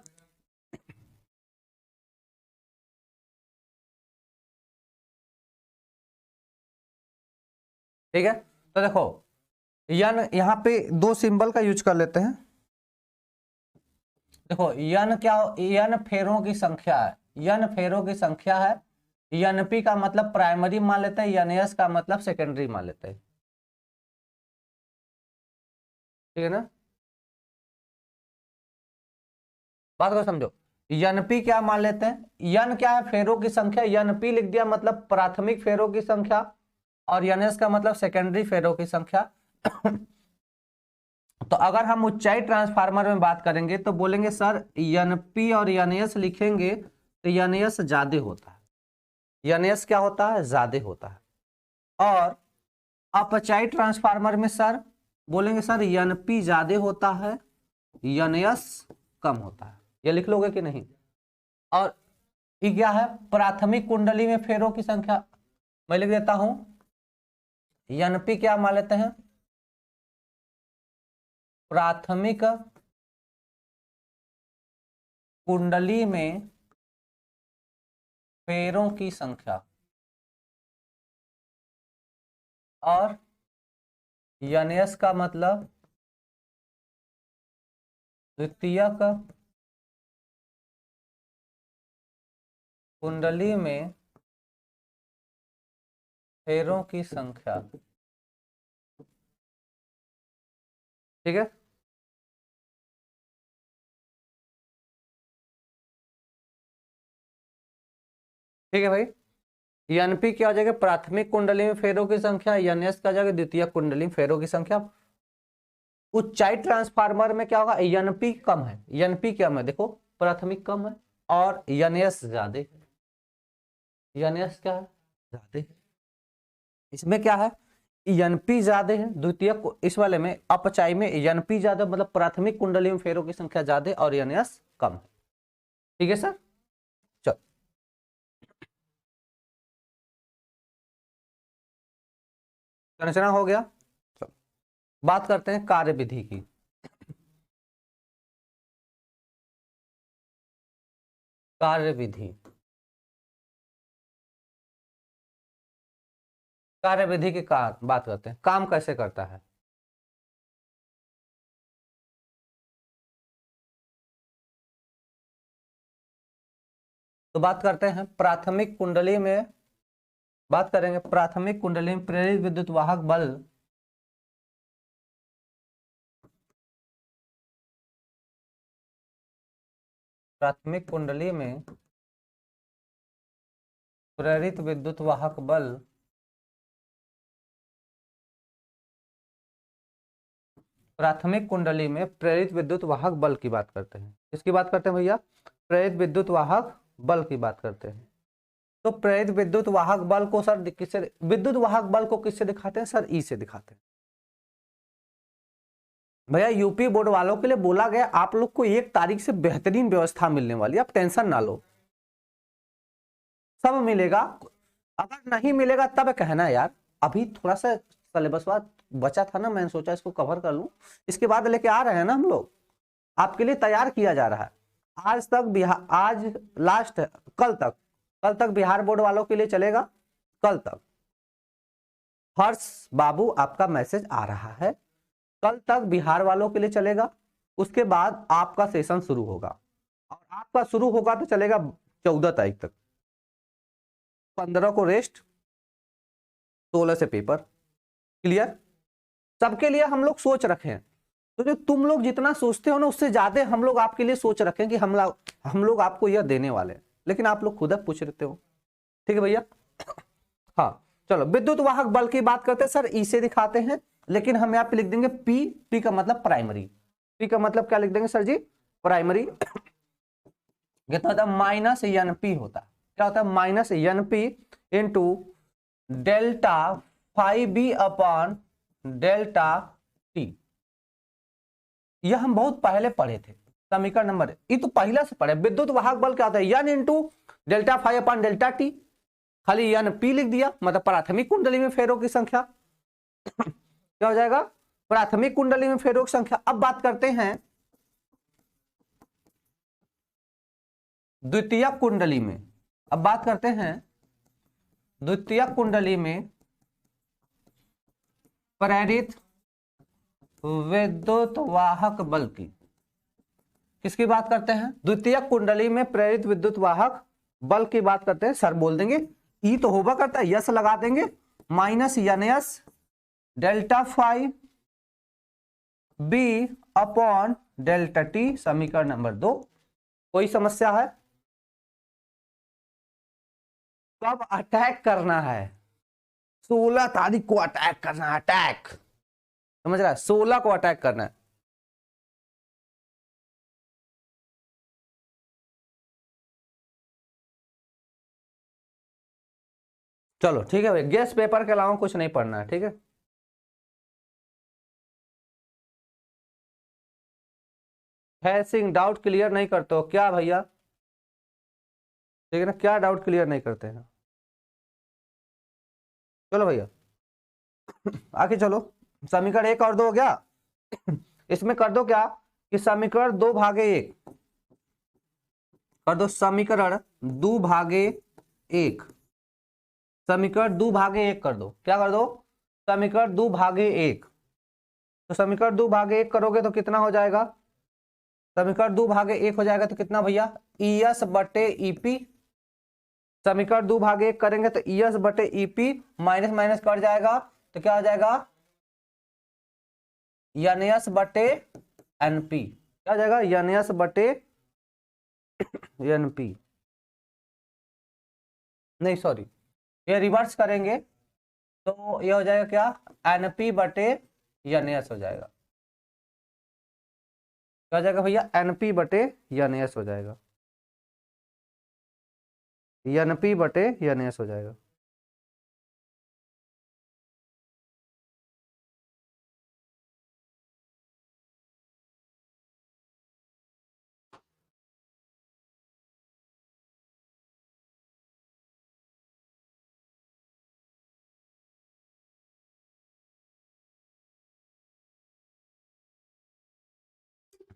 ठीक है, तो देखो यन, यहाँ पे दो सिंबल का यूज कर लेते हैं। देखो यन क्या, यन फेरों की संख्या है, यन फेरों की संख्या है। यनपी का मतलब प्राइमरी मान लेते हैं, यनएस का मतलब सेकेंडरी मान लेते हैं। ठीक है ना? बात को समझो, यनपी क्या मान लेते हैं? यन क्या है? फेरों की संख्या। यनपी लिख दिया मतलब प्राथमिक फेरों की संख्या, और यनएस का मतलब सेकेंडरी फेरों की संख्या। तो अगर हम ऊंचाई ट्रांसफार्मर में बात करेंगे तो बोलेंगे सर यनपी और यनएस लिखेंगे तो यनएस ज्यादा होता है, यनएस क्या होता है? ज्यादा होता है। और अपचाई ट्रांसफार्मर में सर बोलेंगे सर यनपी ज्यादा होता है, यनएस कम होता है। ये लिख लोगे कि नहीं? और ये क्या है? प्राथमिक कुंडली में फेरों की संख्या। मैं लिख देता हूं, यनपी क्या मान लेते हैं? प्राथमिक कुंडली में फेरों की संख्या, और यनएस का मतलब द्वितीयक कुंडली में फेरों की संख्या। ठीक है, ठीक है भाई। एनपी क्या हो जाएगा? प्राथमिक कुंडली में फेरों की संख्या। एनएस का जाएगा द्वितीय कुंडली में फेरों की संख्या। ऊंचाई ट्रांसफार्मर में क्या होगा? एनपी कम है, एनपी कम है, देखो प्राथमिक कम है और एनएस ज्यादा है। एनएस क्या है? ज्यादा है। इसमें क्या है? एनपी ज्यादा है द्वितीय इस वाले में, अपचाई में एनपी ज्यादा मतलब प्राथमिक कुंडली में फेरों की संख्या ज्यादा और एनएस कम है। ठीक है सर, चलो संरचना हो गया। चलो बात करते हैं कार्य विधि की। कार्य विधि, कार्य विधि की बात करते हैं। काम कैसे करता है? तो बात करते हैं प्राथमिक कुंडली में, बात करेंगे प्राथमिक कुंडली में प्रेरित विद्युत वाहक बल प्राथमिक कुंडली में प्रेरित विद्युत वाहक बल प्राथमिक कुंडली में प्रेरित विद्युत वाहक बल की बात करते हैं। किसकी बात करते हैं भैया? प्रेरित विद्युत वाहक बल की बात करते हैं। तो प्रेरित विद्युत वाहक बल को सर किससे, विद्युत वाहक बल को किससे दिखाते हैं सर? ई से दिखाते हैं। भैया यूपी बोर्ड वालों के लिए बोला गया आप लोग को 1 तारीख से बेहतरीन व्यवस्था मिलने वाली है, आप टेंशन ना लो, सब मिलेगा। अगर नहीं मिलेगा तब कहना यार, अभी थोड़ा सा सिलेबस बचा था ना, मैंने सोचा इसको कवर कर लूं, इसके बाद लेके आ रहे हैं ना हम लोग, आपके लिए तैयार किया जा रहा है। आज तक बिहार, आज लास्ट है, कल तक बिहार बोर्ड वालों के लिए चलेगा, कल तक। हर्ष बाबू आपका मैसेज आ रहा है, कल तक बिहार वालों के लिए चलेगा, उसके बाद आपका सेशन शुरू होगा, और आपका शुरू होगा तो चलेगा 14 तारीख तक, 15 को रेस्ट, 16 से पेपर। क्लियर? सबके लिए हम लोग सोच रखे हैं, तो जो तुम लोग जितना सोचते हो ना उससे ज्यादा हम लोग आपके लिए सोच रखे हैं कि हम लोग आपको यह देने वाले हैं, लेकिन आप लोग खुद पूछ लेते हो। ठीक है भैया? हाँ चलो, विद्युत वाहक बल की बात करते हैं सर, ई से दिखाते हैं, लेकिन हम यहाँ पे लिख देंगे पी का मतलब प्राइमरी। पी का मतलब क्या लिख देंगे सर जी? प्राइमरी। कितना होता है? माइनस एन पी होता है। क्या होता है? Minus N P into delta 5b upon delta T. यह हम बहुत पहले पढ़े थे, समीकरण नंबर, ये तो पहले से पढ़े। विद्युत वाहक बल क्या होता है? N into delta 5 upon delta T, खाली एन पी लिख दिया, मतलब प्राथमिक कुंडली में फेरों की संख्या। क्या हो जाएगा? प्राथमिक कुंडली में फेरों की संख्या। अब बात करते हैं द्वितीयक कुंडली में, अब बात करते हैं द्वितीयक कुंडली में प्रेरित विद्युत वाहक बल की। किसकी बात करते हैं? द्वितीयक कुंडली में प्रेरित विद्युत वाहक बल की बात करते हैं। सर बोल देंगे ई तो होगा करता है, यस लगा देंगे, minus N S delta 5 B upon delta T, समीकरण नंबर 2। कोई समस्या है? कब अटैक करना है? 16 तारीख को अटैक करना है, अटैक, समझ रहा है? 16 को अटैक करना है। चलो ठीक है भाई, गेस्ट पेपर के अलावा कुछ नहीं पढ़ना है, ठीक है? हैसिंग डाउट क्लियर नहीं करते हो क्या भैया? ठीक है ना, क्या डाउट क्लियर नहीं करते हैं? चलो भैया आगे चलो, समीकरण 1 और 2 हो गया। इसमें कर दो क्या कि समीकरण 2/1 कर दो, समीकरण 2/1, समीकरण 2/1 कर दो। क्या कर दो? समीकरण 2/1। तो समीकरण 2/1 करोगे तो कितना हो जाएगा? समीकरण 2/1 हो जाएगा तो कितना भैया? ES बटे EP। समीकरण 2/1 करेंगे तो ES बटे EP, माइनस माइनस कट जाएगा तो क्या हो जाएगा? NS बटे NP। क्या हो जाएगा? NS बटे NP, नहीं सॉरी, ये रिवर्स करेंगे तो ये हो जाएगा क्या? NP बटे NS हो जाएगा। क्या हो जाएगा भैया? NP बटे NS हो जाएगा, NP बटे NS हो जाएगा।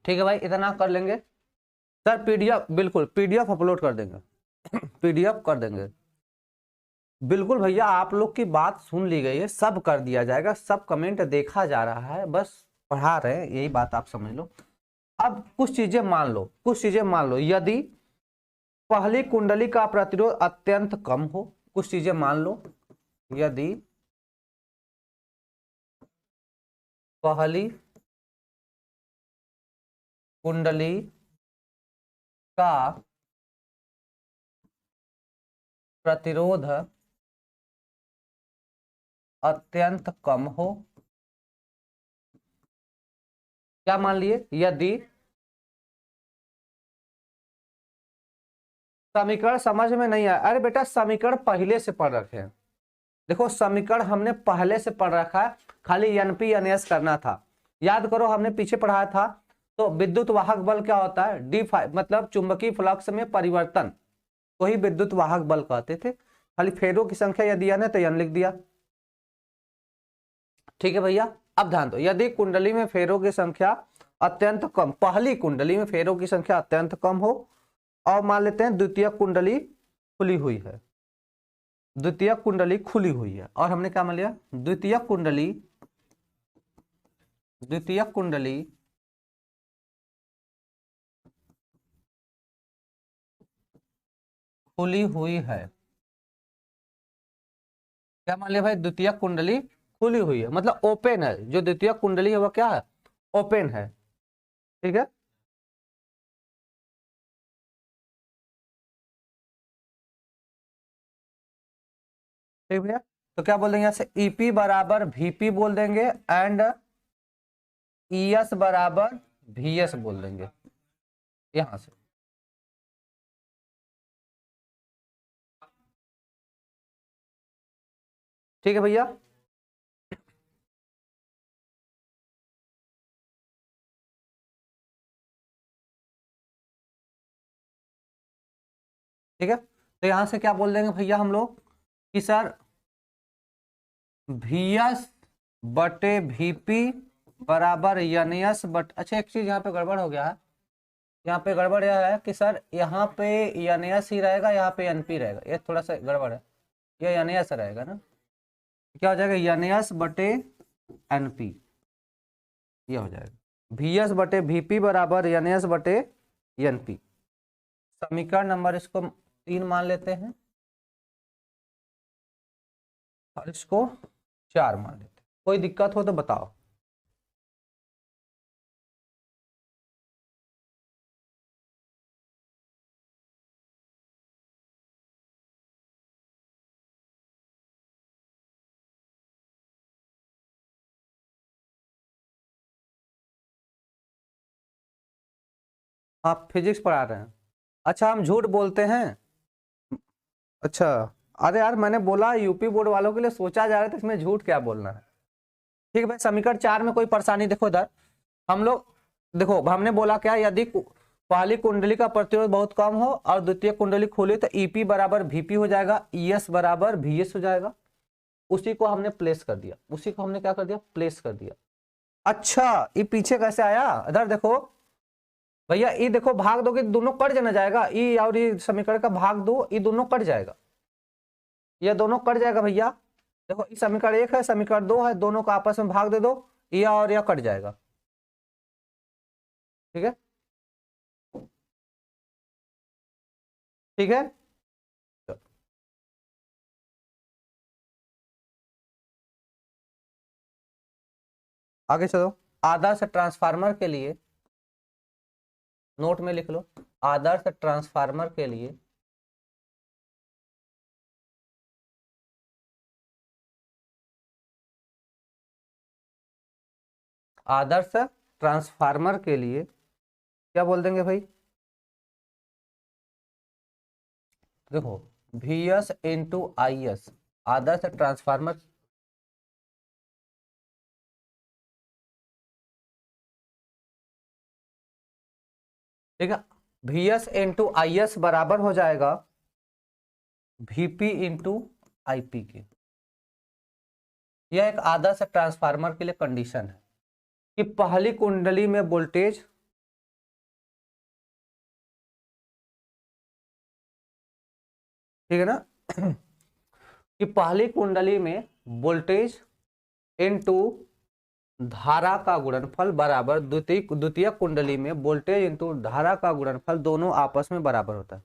ठीक है भाई, इतना कर लेंगे सर। PDF बिल्कुल PDF अपलोड कर देंगे, PDF कर देंगे बिल्कुल भैया। आप लोग की बात सुन ली गई है, सब कर दिया जाएगा, सब कमेंट देखा जा रहा है, बस पढ़ा रहे हैं, यही बात आप समझ लो। अब कुछ चीजें मान लो, कुछ चीजें मान लो। यदि पहली कुंडली का प्रतिरोध अत्यंत कम हो, कुछ चीजें मान लो, यदि पहली कुंडली का प्रतिरोध अत्यंत कम हो, क्या मान लिए, यदि समीकरण समझ में नहीं आया, अरे बेटा समीकरण पहले से पढ़ रखे हैं, देखो समीकरण हमने पहले से पढ़ रखा है, खाली एनपी एनएस करना था। याद करो हमने पीछे पढ़ाया था, तो विद्युत वाहक बल क्या होता है, डी मतलब चुंबकीय फ्लक्स में परिवर्तन को ही विद्युत वाहक बल कहते थे। खाली फेरों की संख्या यदि n है तो n लिख दिया, ठीक है भैया। अब ध्यान दो, यदि कुंडली में फेरों की संख्या अत्यंत कम, पहली कुंडली में फेरों की संख्या अत्यंत कम हो, और मान लेते हैं द्वितीय कुंडली खुली हुई है, द्वितीय कुंडली खुली हुई है, और हमने क्या मान लिया, द्वितीय कुंडली खुली हुई है, क्या मान लिया भाई, द्वितीय कुंडली खुली हुई है, मतलब ओपन है, जो द्वितीय कुंडली है वह क्या है, ओपन है, ठीक है। ठीक भैया, तो क्या बोल देंगे यहाँ से, ईपी बराबर वीपी बोल देंगे, एंड ईएस बराबर वीएस बोल देंगे यहां से। ठीक है भैया, ठीक है। तो यहां से क्या बोल देंगे भैया हम लोग कि सर वीएस बटे वीपी बराबर एनएस बट, अच्छा एक चीज यहाँ पे गड़बड़ हो गया है, यहाँ पे गड़बड़ यह है कि सर यहाँ पे एनएस ही रहेगा, यहाँ पे एनपी रहेगा, ये थोड़ा सा गड़बड़ है, ये एनएस रहेगा ना, क्या हो जाएगा, एनएस बटे एनपी, ये हो जाएगा वीएस बटे वीपी बराबर एनएस बटे एनपी। समीकरण नंबर इसको 3 मान लेते हैं और इसको 4 मान लेते हैं, कोई दिक्कत हो तो बताओ। आप फिजिक्स पढ़ा रहे हैं, अच्छा हम झूठ बोलते हैं, अच्छा, अरे यार मैंने बोला यूपी बोर्ड वालों के लिए सोचा जा रहा है, तो इसमें झूठ क्या बोलना है। ठीक है भाई, समीकरण 4 में कोई परेशानी, देखो इधर हम लोग, देखो हमने बोला क्या, यदि पहली कुंडली का प्रतिरोध बहुत कम हो और द्वितीय कुंडली खुली तो ईपी बराबर वीपी हो जाएगा, ईएस बराबर वीएस हो जाएगा, उसी को हमने प्लेस कर दिया, उसी को हमने क्या कर दिया, प्लेस कर दिया। अच्छा ये पीछे कैसे आया, इधर देखो भैया, ये देखो भाग दो कि दोनों कट जाना जाएगा, ई और ये समीकरण का भाग दो, ये दोनों कट जाएगा, ये दोनों कट जाएगा भैया। देखो ये समीकरण 1 है, समीकरण 2 है, दोनों का आपस में भाग दे दो, यह और यह कट जाएगा, ठीक है, ठीक है। आगे चलो, आदर्श ट्रांसफार्मर के लिए नोट में लिख लो, आदर्श ट्रांसफार्मर के लिए आदर्श ट्रांसफार्मर के लिए क्या बोल देंगे भाई, देखो VS into IS, Adarsh transformer, ठीक है, VS इंटू IS बराबर हो जाएगा VP इंटू IP के। यह एक आदर्श ट्रांसफार्मर के लिए कंडीशन है कि पहली कुंडली में वोल्टेज ठीक है ना कि पहली कुंडली में वोल्टेज इनटू धारा का गुणनफल बराबर द्वितीय कुंडली में वोल्टेज इनटू धारा का गुणनफल दोनों आपस में बराबर होता है।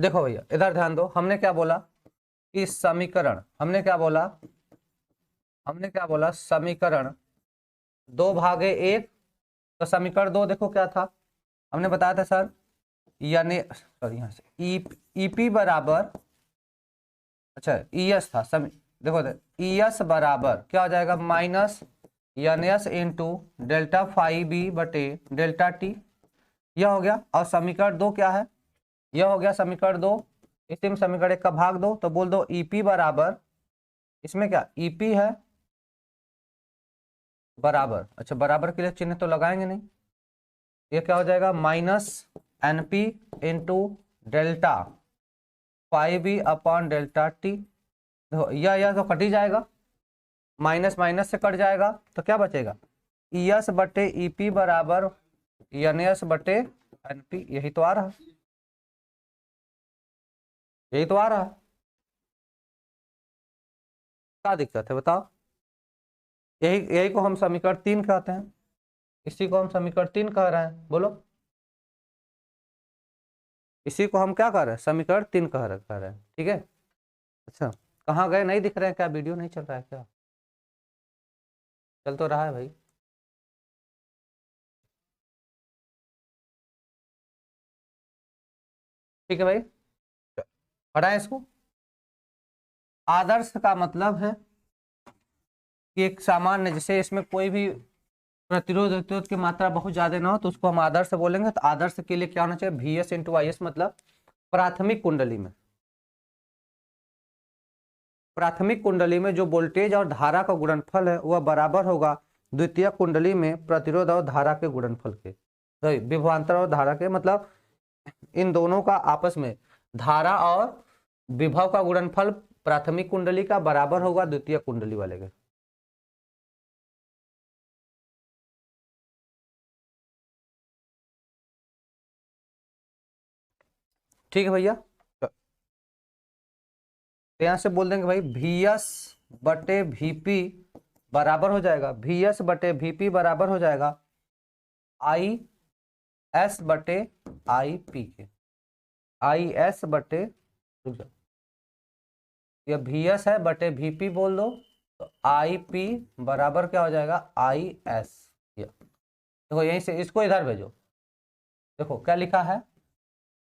देखो भैया इधर ध्यान दो, हमने क्या बोला कि समीकरण, हमने क्या बोला समीकरण 2/1। तो समीकरण 2 देखो क्या था, हमने बताया था सर, यानी सॉरी यहाँ से ईपी बराबर, अच्छा ईएस था देखो ईएस बराबर क्या हो जाएगा, minus N S into delta five B बटे डेल्टा टी, यह हो गया। और समीकरण 2 क्या है, यह हो गया समीकरण 2। इसी में समीकरण 1 का भाग दो, तो बोल दो ईपी बराबर, इसमें क्या ईपी है बराबर, अच्छा बराबर के लिए चिन्ह तो लगाएंगे नहीं, ये क्या हो जाएगा minus NP into delta five B upon delta T. यह तो कट ही जाएगा, माइनस माइनस से कट जाएगा, तो क्या बचेगा ईएस बटे ईपी बराबर एनएस बटे एनपी। यही तो आ रहा, यही तो आ रहा, क्या दिक्कत है बताओ। यही यही को हम समीकरण 3 कहते हैं, इसी को हम समीकरण 3 कह रहे हैं, बोलो इसी को हम क्या कर रहे हैं, समीकरण 3 कह रहे हैं, ठीक है। अच्छा कहाँ गए, नहीं दिख रहे हैं क्या, वीडियो नहीं चल रहा है क्या, चल तो रहा है भाई। ठीक है भाई, पढ़ाएं इसको। आदर्श का मतलब है कि एक सामान्य, जैसे इसमें कोई भी प्रतिरोध प्रतिरोध की मात्रा बहुत ज्यादा ना हो तो उसको हम आदर्श बोलेंगे। तो आदर्श के लिए क्या होना चाहिए, we S into I S, मतलब प्राथमिक कुंडली में जो वोल्टेज और धारा का गुणनफल है वह बराबर होगा द्वितीय कुंडली में प्रतिरोध और धारा के गुणनफल के, तो विभवांतर और धारा के, मतलब इन दोनों का आपस में धारा और विभव का गुणनफल प्राथमिक कुंडली का बराबर होगा द्वितीय कुंडली वाले के। ठीक है भैया, तो यहां से बोल देंगे भाई वी एस बटे वीपी बराबर हो जाएगा, वी एस बटे वीपी बराबर हो जाएगा आई एस बटे आई पी के, आई एस बटे, रुक जाओ, ये वी एस है बटे वीपी बोल दो, तो आई पी बराबर क्या हो जाएगा आई एस। देखो यहीं से इसको इधर भेजो, देखो क्या लिखा है,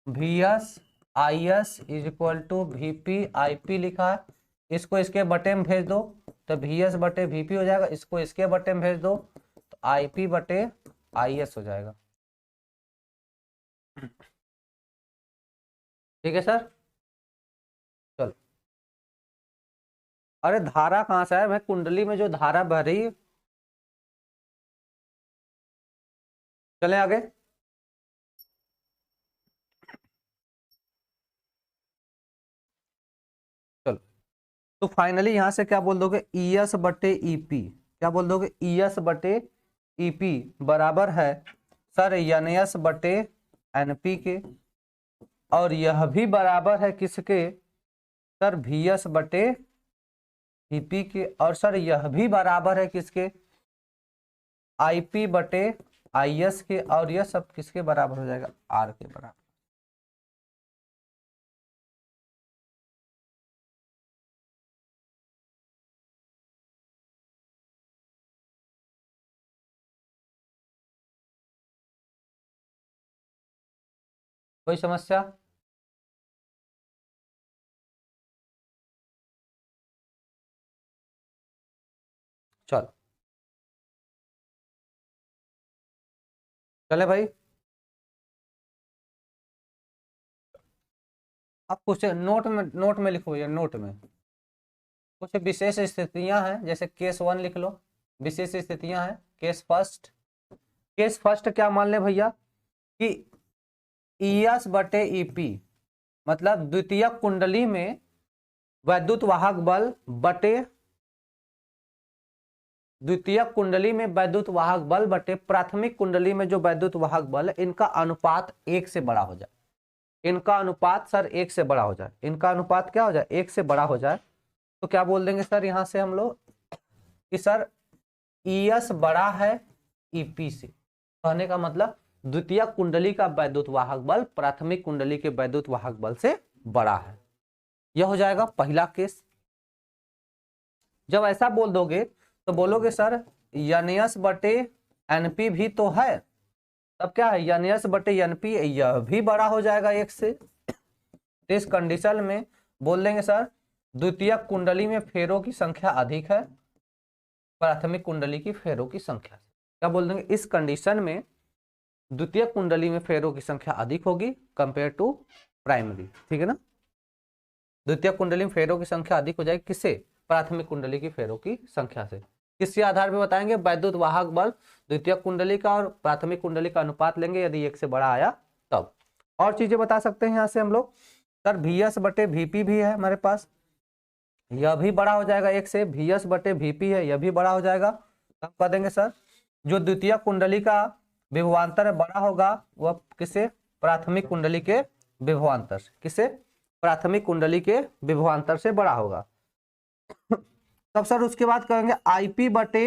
V S I S is equal to V P I P लिखा है, इसको इसके बटे में भेज दो तो वी एस बटे वी पी हो जाएगा, इसको इसके बटे में भेज दो तो आई पी बटे आई एस हो जाएगा। ठीक है सर, चलो। अरे धारा कहाँ से है भाई, कुंडली में जो धारा बह रही है। चले आगे, चलो। तो फाइनली यहां से क्या बोल दोगे, ई एस बटे ईपी, क्या बोल दोगे ई एस बटे ईपी बराबर है सर एन एस बटे एनपी के, और यह भी बराबर है किसके सर, वी एस बटे वीपी के, और सर यह भी बराबर है किसके, आईपी बटे आई एस के, और यह सब किसके बराबर हो जाएगा, आर के बराबर। कोई समस्या, चलो चले भाई। अब कुछ नोट में लिखो, या नोट में कुछ विशेष स्थितियां हैं, जैसे केस 1 लिख लो, विशेष स्थितियां हैं। केस फर्स्ट क्या मान ले भैया कि ईएस बटे ईपी, मतलब द्वितीय कुंडली में वैद्युत वाहक बल बटे, द्वितीय कुंडली में वैद्युत वाहक बल बटे प्राथमिक कुंडली में जो वैद्युत वाहक बल है, इनका अनुपात 1 से बड़ा हो जाए, इनका अनुपात सर 1 से बड़ा हो जाए, इनका अनुपात क्या हो जाए 1 से बड़ा हो जाए, तो क्या बोल देंगे सर यहां से हम लोग कि सर ईएस बड़ा है ईपी से, कहने का मतलब द्वितीय कुंडली का वैद्युत वाहक बल प्राथमिक कुंडली के वैद्युत वाहक बल से बड़ा है। यह हो जाएगा पहला केस। जब ऐसा बोल दोगे तो बोलोगे सर NS बटे NP भी तो है, तब क्या है NS बटे NP यह भी बड़ा हो जाएगा 1 से। इस कंडीशन में बोल देंगे सर द्वितीय कुंडली में फेरों की संख्या अधिक है प्राथमिक कुंडली की फेरों की संख्या से। क्या बोल देंगे, इस कंडीशन में द्वितीय कुंडली में फेरों की संख्या अधिक होगी कंपेयर टू प्राइमरी, ठीक है ना। द्वितीय कुंडली में फेरों की संख्या अधिक हो जाएगी किससे, प्राथमिक कुंडली की फेरों की संख्या से। किसके आधार पर बताएंगे, वैद्युत वाहक बल द्वितीय कुंडली का और प्राथमिक कुंडली का अनुपात लेंगे, यदि 1 से बड़ा आया तब। और चीजें बता सकते हैं यहाँ से हम लोग, सर VS बटे VP भी है हमारे पास, यह भी बड़ा हो जाएगा 1 से। VS बटे VP है, यह भी बड़ा हो जाएगा। हम कह देंगे सर जो द्वितीय कुंडली का विभवांतर बड़ा होगा वह किसे, प्राथमिक कुंडली के विभवांतर से, किसे, प्राथमिक कुंडली के विभवांतर से बड़ा होगा। तब सर उसके बाद कहेंगे IP बटे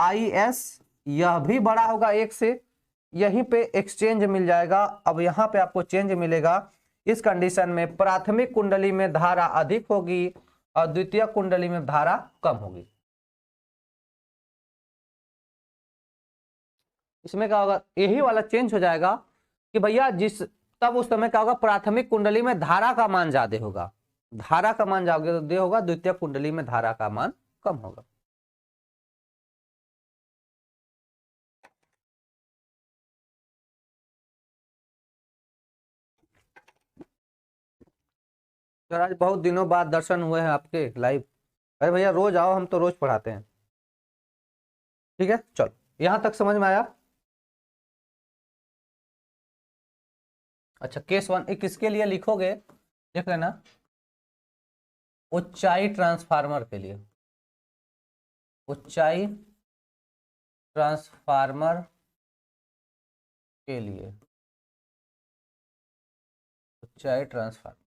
IS, यह भी बड़ा होगा 1 से। यहीं पे एक्सचेंज मिल जाएगा। अब यहाँ पे आपको चेंज मिलेगा। इस कंडीशन में प्राथमिक कुंडली में धारा अधिक होगी और द्वितीय कुंडली में धारा कम होगी। इसमें क्या होगा, यही वाला चेंज हो जाएगा कि भैया तब उस समय क्या होगा, प्राथमिक कुंडली में धारा का मान ज्यादा होगा, धारा का मान ज्यादा होगा, द्वितीय कुंडली में धारा का मान कम होगा। सर आज बहुत दिनों बाद दर्शन हुए हैं आपके लाइव। अरे भैया रोज आओ, हम तो रोज पढ़ाते हैं। ठीक है, चलो यहां तक समझ में आया। अच्छा केस 1 किसके लिए लिखोगे, देख लेना, ऊंचाई ट्रांसफार्मर के लिए, ऊंचाई ट्रांसफार्मर के लिए, ऊंचाई ट्रांसफार्मर।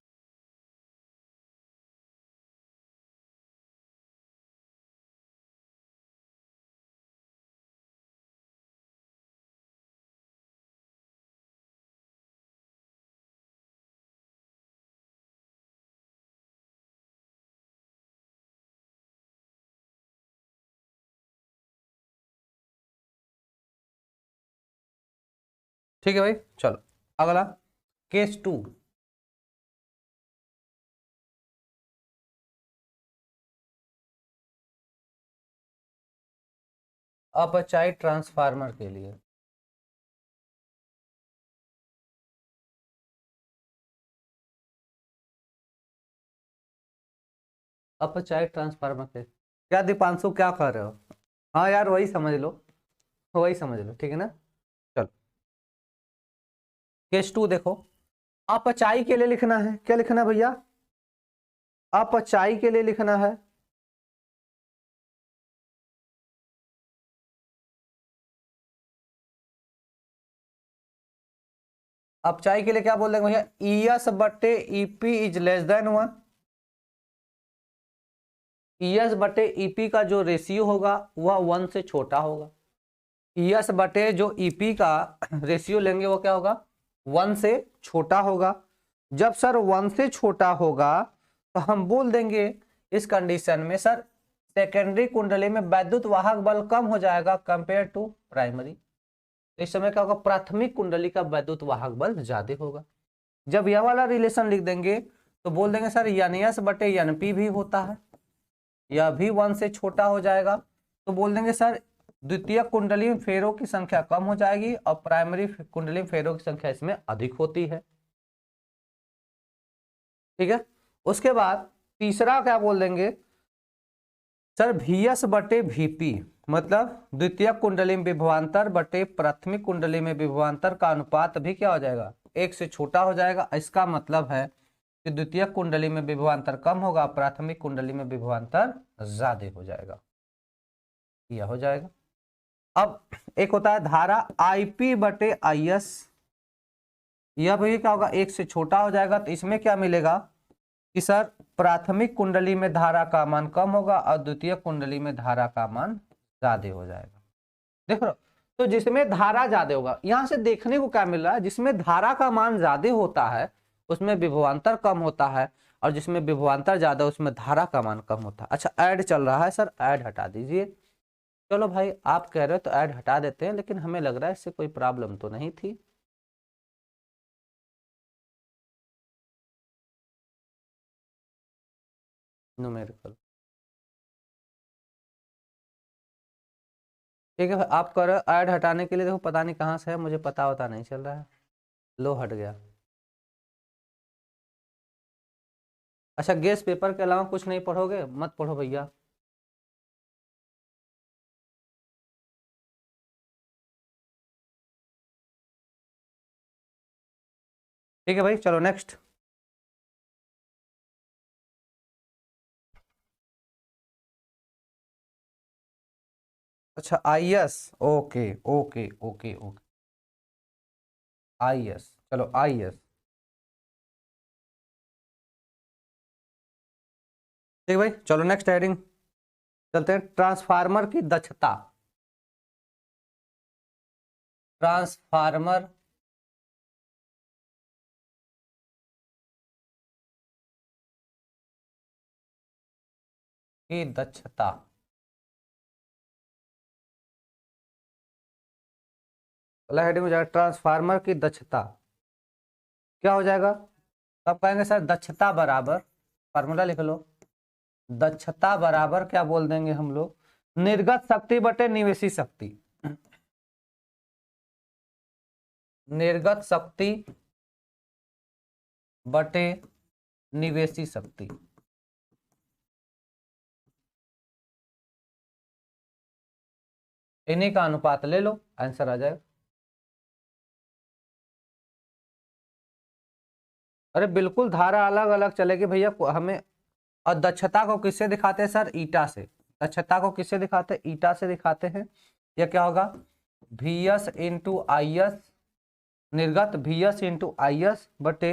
ठीक है भाई, चलो अगला केस 2। अपचाई ट्रांसफार्मर के लिए, अपचाई ट्रांसफार्मर के, क्या दीपांशु क्या कर रहे हो। हाँ यार वही समझ लो, वही समझ लो, ठीक है ना। चलो केस 2 देखो, अपचाई के लिए लिखना है, क्या लिखना है भैया, अपचाई के लिए लिखना है। अपचाई के लिए क्या बोल देंगे भैया, ES बटे EP is less than 1। ES बटे EP का जो रेशियो होगा वह 1 से छोटा होगा। ES बटे जो EP का रेशियो लेंगे वो क्या होगा, 1 से छोटा होगा। जब सर 1 से छोटा होगा तो हम बोल देंगे इस कंडीशन में सर सेकेंडरी कुंडली में वैद्युत वाहक बल कम हो जाएगा कंपेयर टू प्राइमरी। इस समय क्या होगा, प्राथमिक कुंडली का वैद्युत वाहक बल ज्यादा होगा। जब यह वाला रिलेशन लिख देंगे तो बोल देंगे सर NS बटे NP भी होता है, यह भी 1 से छोटा हो जाएगा। तो बोल देंगे सर द्वितीय कुंडली में फेरों की संख्या कम हो जाएगी और प्राइमरी कुंडली में फेरों की संख्या इसमें अधिक होती है। ठीक है, उसके बाद तीसरा क्या बोल देंगे सर VS बटे VP, मतलब द्वितीय कुंडली में विभवांतर बटे प्राथमिक कुंडली में विभवांतर का अनुपात भी क्या हो जाएगा, 1 से छोटा हो जाएगा। इसका मतलब है कि द्वितीय कुंडली में विभवांतर कम होगा, प्राथमिक कुंडली में विभवांतर ज्यादा हो जाएगा, यह हो जाएगा। अब एक होता है धारा IP बटे IS, यह भी क्या होगा, 1 से छोटा हो जाएगा। तो इसमें क्या मिलेगा कि सर प्राथमिक कुंडली में धारा का मान कम होगा और द्वितीय कुंडली में धारा का मान ज्यादा हो जाएगा। देखो तो जिसमें धारा ज्यादा होगा, यहां से देखने को क्या मिल रहा है, जिसमें धारा का मान ज्यादा होता है उसमें विभवांतर कम होता है, और जिसमें विभवांतर ज्यादा उसमें धारा का मान कम होता है। अच्छा ऐड चल रहा है सर, ऐड हटा दीजिए। चलो भाई आप कह रहे हो तो ऐड हटा देते हैं, लेकिन हमें लग रहा है इससे कोई प्रॉब्लम तो नहीं थी। न्यूमेरिकल ठीक है भाई, आप कर ऐड हटाने के लिए देखो पता नहीं कहाँ से है, मुझे पता होता नहीं चल रहा है। लो हट गया। अच्छा गेस पेपर के अलावा कुछ नहीं पढ़ोगे, मत पढ़ो भैया। ठीक है भाई चलो नेक्स्ट। अच्छा I S, okay okay okay okay, I S, चलो आई एस। ठीक है भाई चलो नेक्स्ट हेडिंग चलते हैं, ट्रांसफार्मर की दक्षता। ट्रांसफार्मर की दक्षता। पहला हेडिंग हो जाएगा ट्रांसफार्मर की दक्षता। क्या हो जाएगा, तब कहेंगे सर दक्षता बराबर, फार्मूला लिख लो, दक्षता बराबर क्या बोल देंगे हम लोग, निर्गत शक्ति बटे निवेशी शक्ति। निर्गत शक्ति बटे निवेशी शक्ति। इन्हीं का अनुपात ले लो, आंसर आ जाएगा। अरे बिल्कुल धारा अलग अलग चलेगी भैया हमें। और दक्षता को किससे दिखाते हैं सर, ईटा से। दक्षता को किससे दिखाते हैं, ईटा से दिखाते हैं। यह क्या होगा, V S into I S, निर्गत V S into I S बटे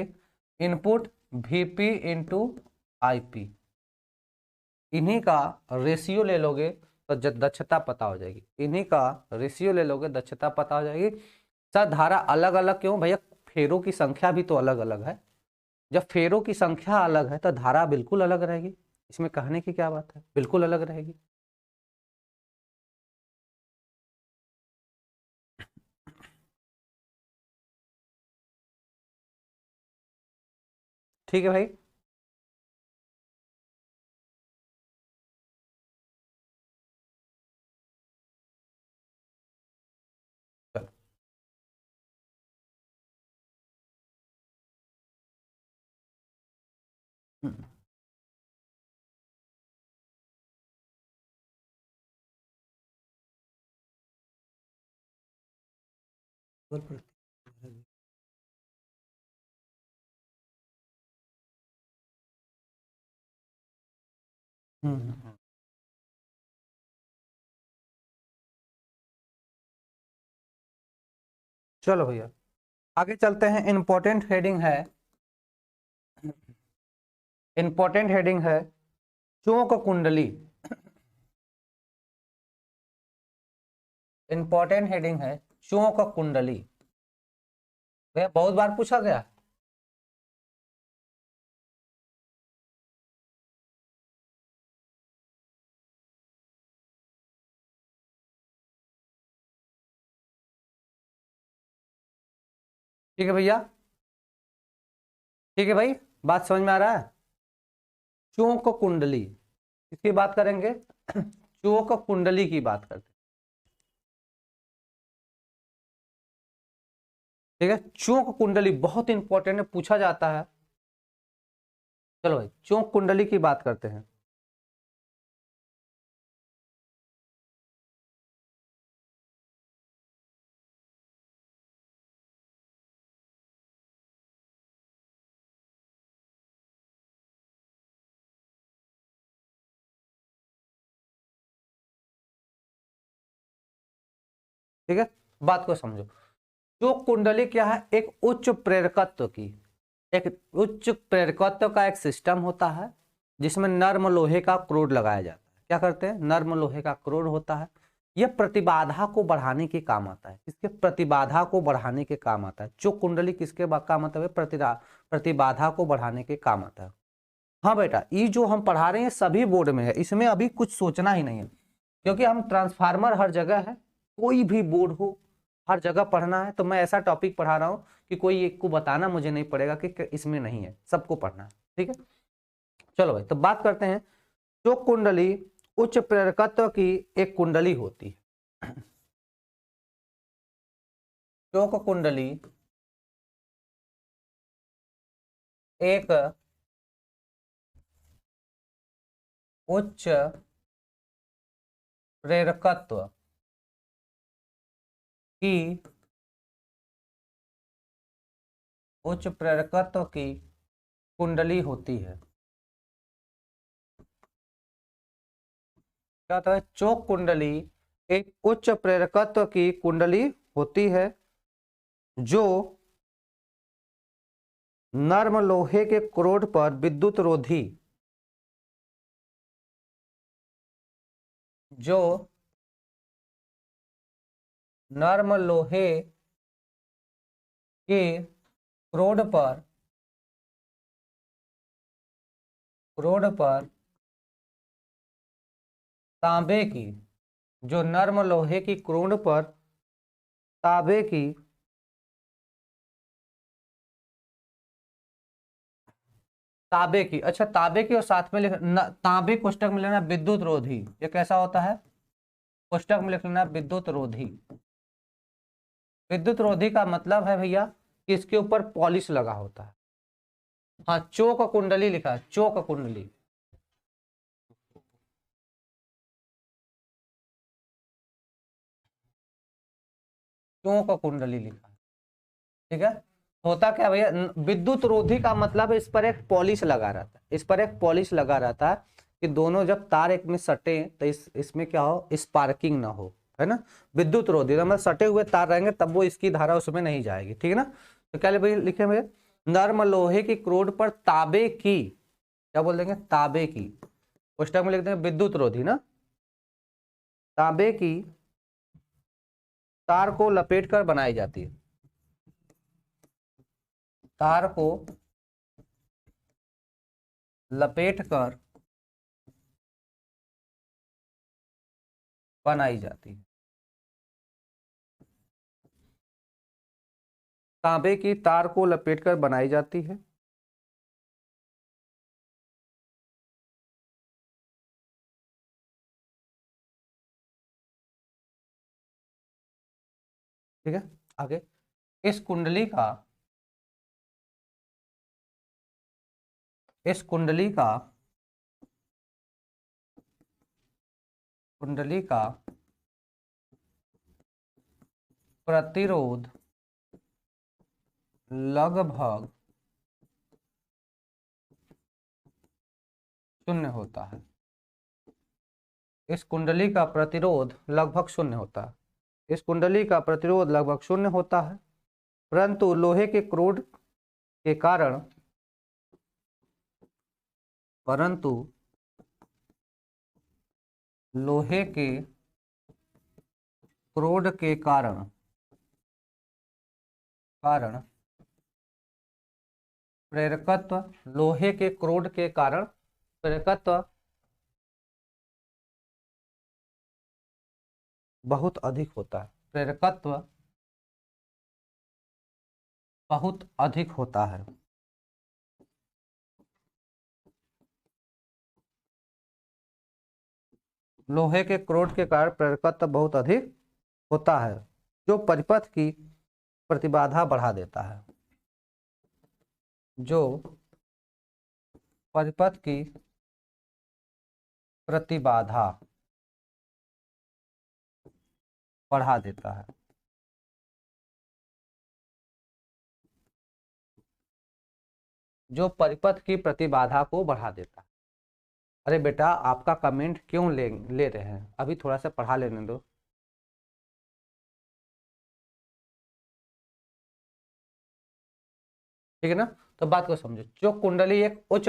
input VP into I P. इन्हीं का रेशियो ले लोगे तो दक्षता पता हो जाएगी। इन्हीं का रेशियो ले लोगे दक्षता पता हो जाएगी। सर धारा अलग अलग क्यों भैया, फेरों की संख्या भी तो अलग अलग है। जब फेरों की संख्या अलग है तो धारा बिल्कुल अलग रहेगी। इसमें कहने की क्या बात है, बिल्कुल अलग रहेगी। ठीक है भाई। चलो हम्म, चलो भैया आगे चलते हैं। इंपॉर्टेंट हेडिंग है, इंपॉर्टेंट हेडिंग है चोक कुंडली। इंपॉर्टेंट हेडिंग है चोक कुंडली। भैया बहुत बार पूछा गया। ठीक है भैया, ठीक है भाई, बात समझ में आ रहा है। चोक कुंडली किसकी बात करेंगे, चोक कुंडली की बात करते हैं। ठीक है, चोक कुंडली बहुत इंपॉर्टेंट है, पूछा जाता है। चलो भाई चोक कुंडली की बात करते हैं। ठीक है, बात को समझो। चोक कुंडली क्या है, एक उच्च प्रेरकत्व की, एक उच्च प्रेरकत्व का एक सिस्टम होता है जिसमें नर्म लोहे का क्रोड लगाया जाता है। क्या करते हैं, नर्म लोहे का क्रोड होता है यह प्रतिबाधा को बढ़ाने के काम आता है। इसके प्रतिबाधा को बढ़ाने के काम आता है। चोक कुंडली किसके काम आता है? प्रतिबाधा को बढ़ाने के काम आता है। हाँ बेटा, ये जो हम पढ़ा रहे हैं सभी बोर्ड में है, इसमें अभी कुछ सोचना ही नहीं है, क्योंकि हम ट्रांसफार्मर हर जगह है, कोई भी बोर्ड हो हर जगह पढ़ना है। तो मैं ऐसा टॉपिक पढ़ा रहा हूँ कि कोई एक को बताना मुझे नहीं पड़ेगा कि इसमें नहीं है, सबको पढ़ना है। ठीक है, चलो भाई, तो बात करते हैं। चोक कुंडली उच्च प्रेरकत्व की एक कुंडली होती है। चोक कुंडली एक उच्च प्रेरकत्व की कुंडली होती है। क्या होता है? चोक कुंडली एक उच्च प्रेरकत्व की कुंडली होती है जो नर्म लोहे के क्रोड पर विद्युत रोधी जो नर्म लोहे के क्रोड पर तांबे की, जो नर्म लोहे की क्रोड पर तांबे की अच्छा तांबे की, और साथ में तांबे कोष्टक में लेना विद्युत रोधी। ये कैसा होता है? कोष्टक में लिख लेना विद्युत रोधी। विद्युत रोधी का मतलब है भैया कि इसके ऊपर पॉलिश लगा होता है। हाँ, चोक कुंडली लिखा है, चोक कुंडली। चोक कुंडली लिखा है। ठीक है, होता क्या भैया? विद्युत रोधी का मतलब इस पर एक पॉलिश लगा रहता है, इस पर एक पॉलिश लगा रहता है कि दोनों जब तार एक में सटे तो इसमें क्या हो? स्पार्किंग ना हो, है ना। विद्युत रोधी मतलब सटे हुए तार रहेंगे तब वो इसकी धारा उसमें नहीं जाएगी। ठीक है ना। तो क्या लिखे भैया? नर्म लोहे की क्रोड पर तांबे की, क्या बोल देंगे? तांबे की, पुस्तक में लिख देंगे विद्युत रोधी ना। तांबे की तार को लपेट कर बनाई जाती है। तार को लपेट कर बनाई जाती है। तांबे की तार को लपेटकर बनाई जाती है। ठीक है, आगे। इस कुंडली का प्रतिरोध लगभग शून्य होता है। इस कुंडली का प्रतिरोध लगभग शून्य होता है। इस कुंडली का प्रतिरोध लगभग शून्य होता है, परंतु लोहे के क्रोड के कारण लोहे के क्रोड के कारण प्रेरकत्व, लोहे के क्रोड के कारण प्रेरकत्व बहुत अधिक होता है। प्रेरकत्व बहुत अधिक होता है। लोहे के क्रोड के कारण प्रेरकत्व बहुत अधिक होता है, जो परिपथ की प्रतिबाधा बढ़ा देता है। जो परिपथ की प्रतिबाधा बढ़ा देता है। जो परिपथ की प्रतिबाधा को बढ़ा देता है। अरे बेटा, आपका कमेंट क्यों ले रहे हैं? अभी थोड़ा सा पढ़ा लेने दो। ठीक है ना। तो बात को समझो। जो कुंडली एक उच्च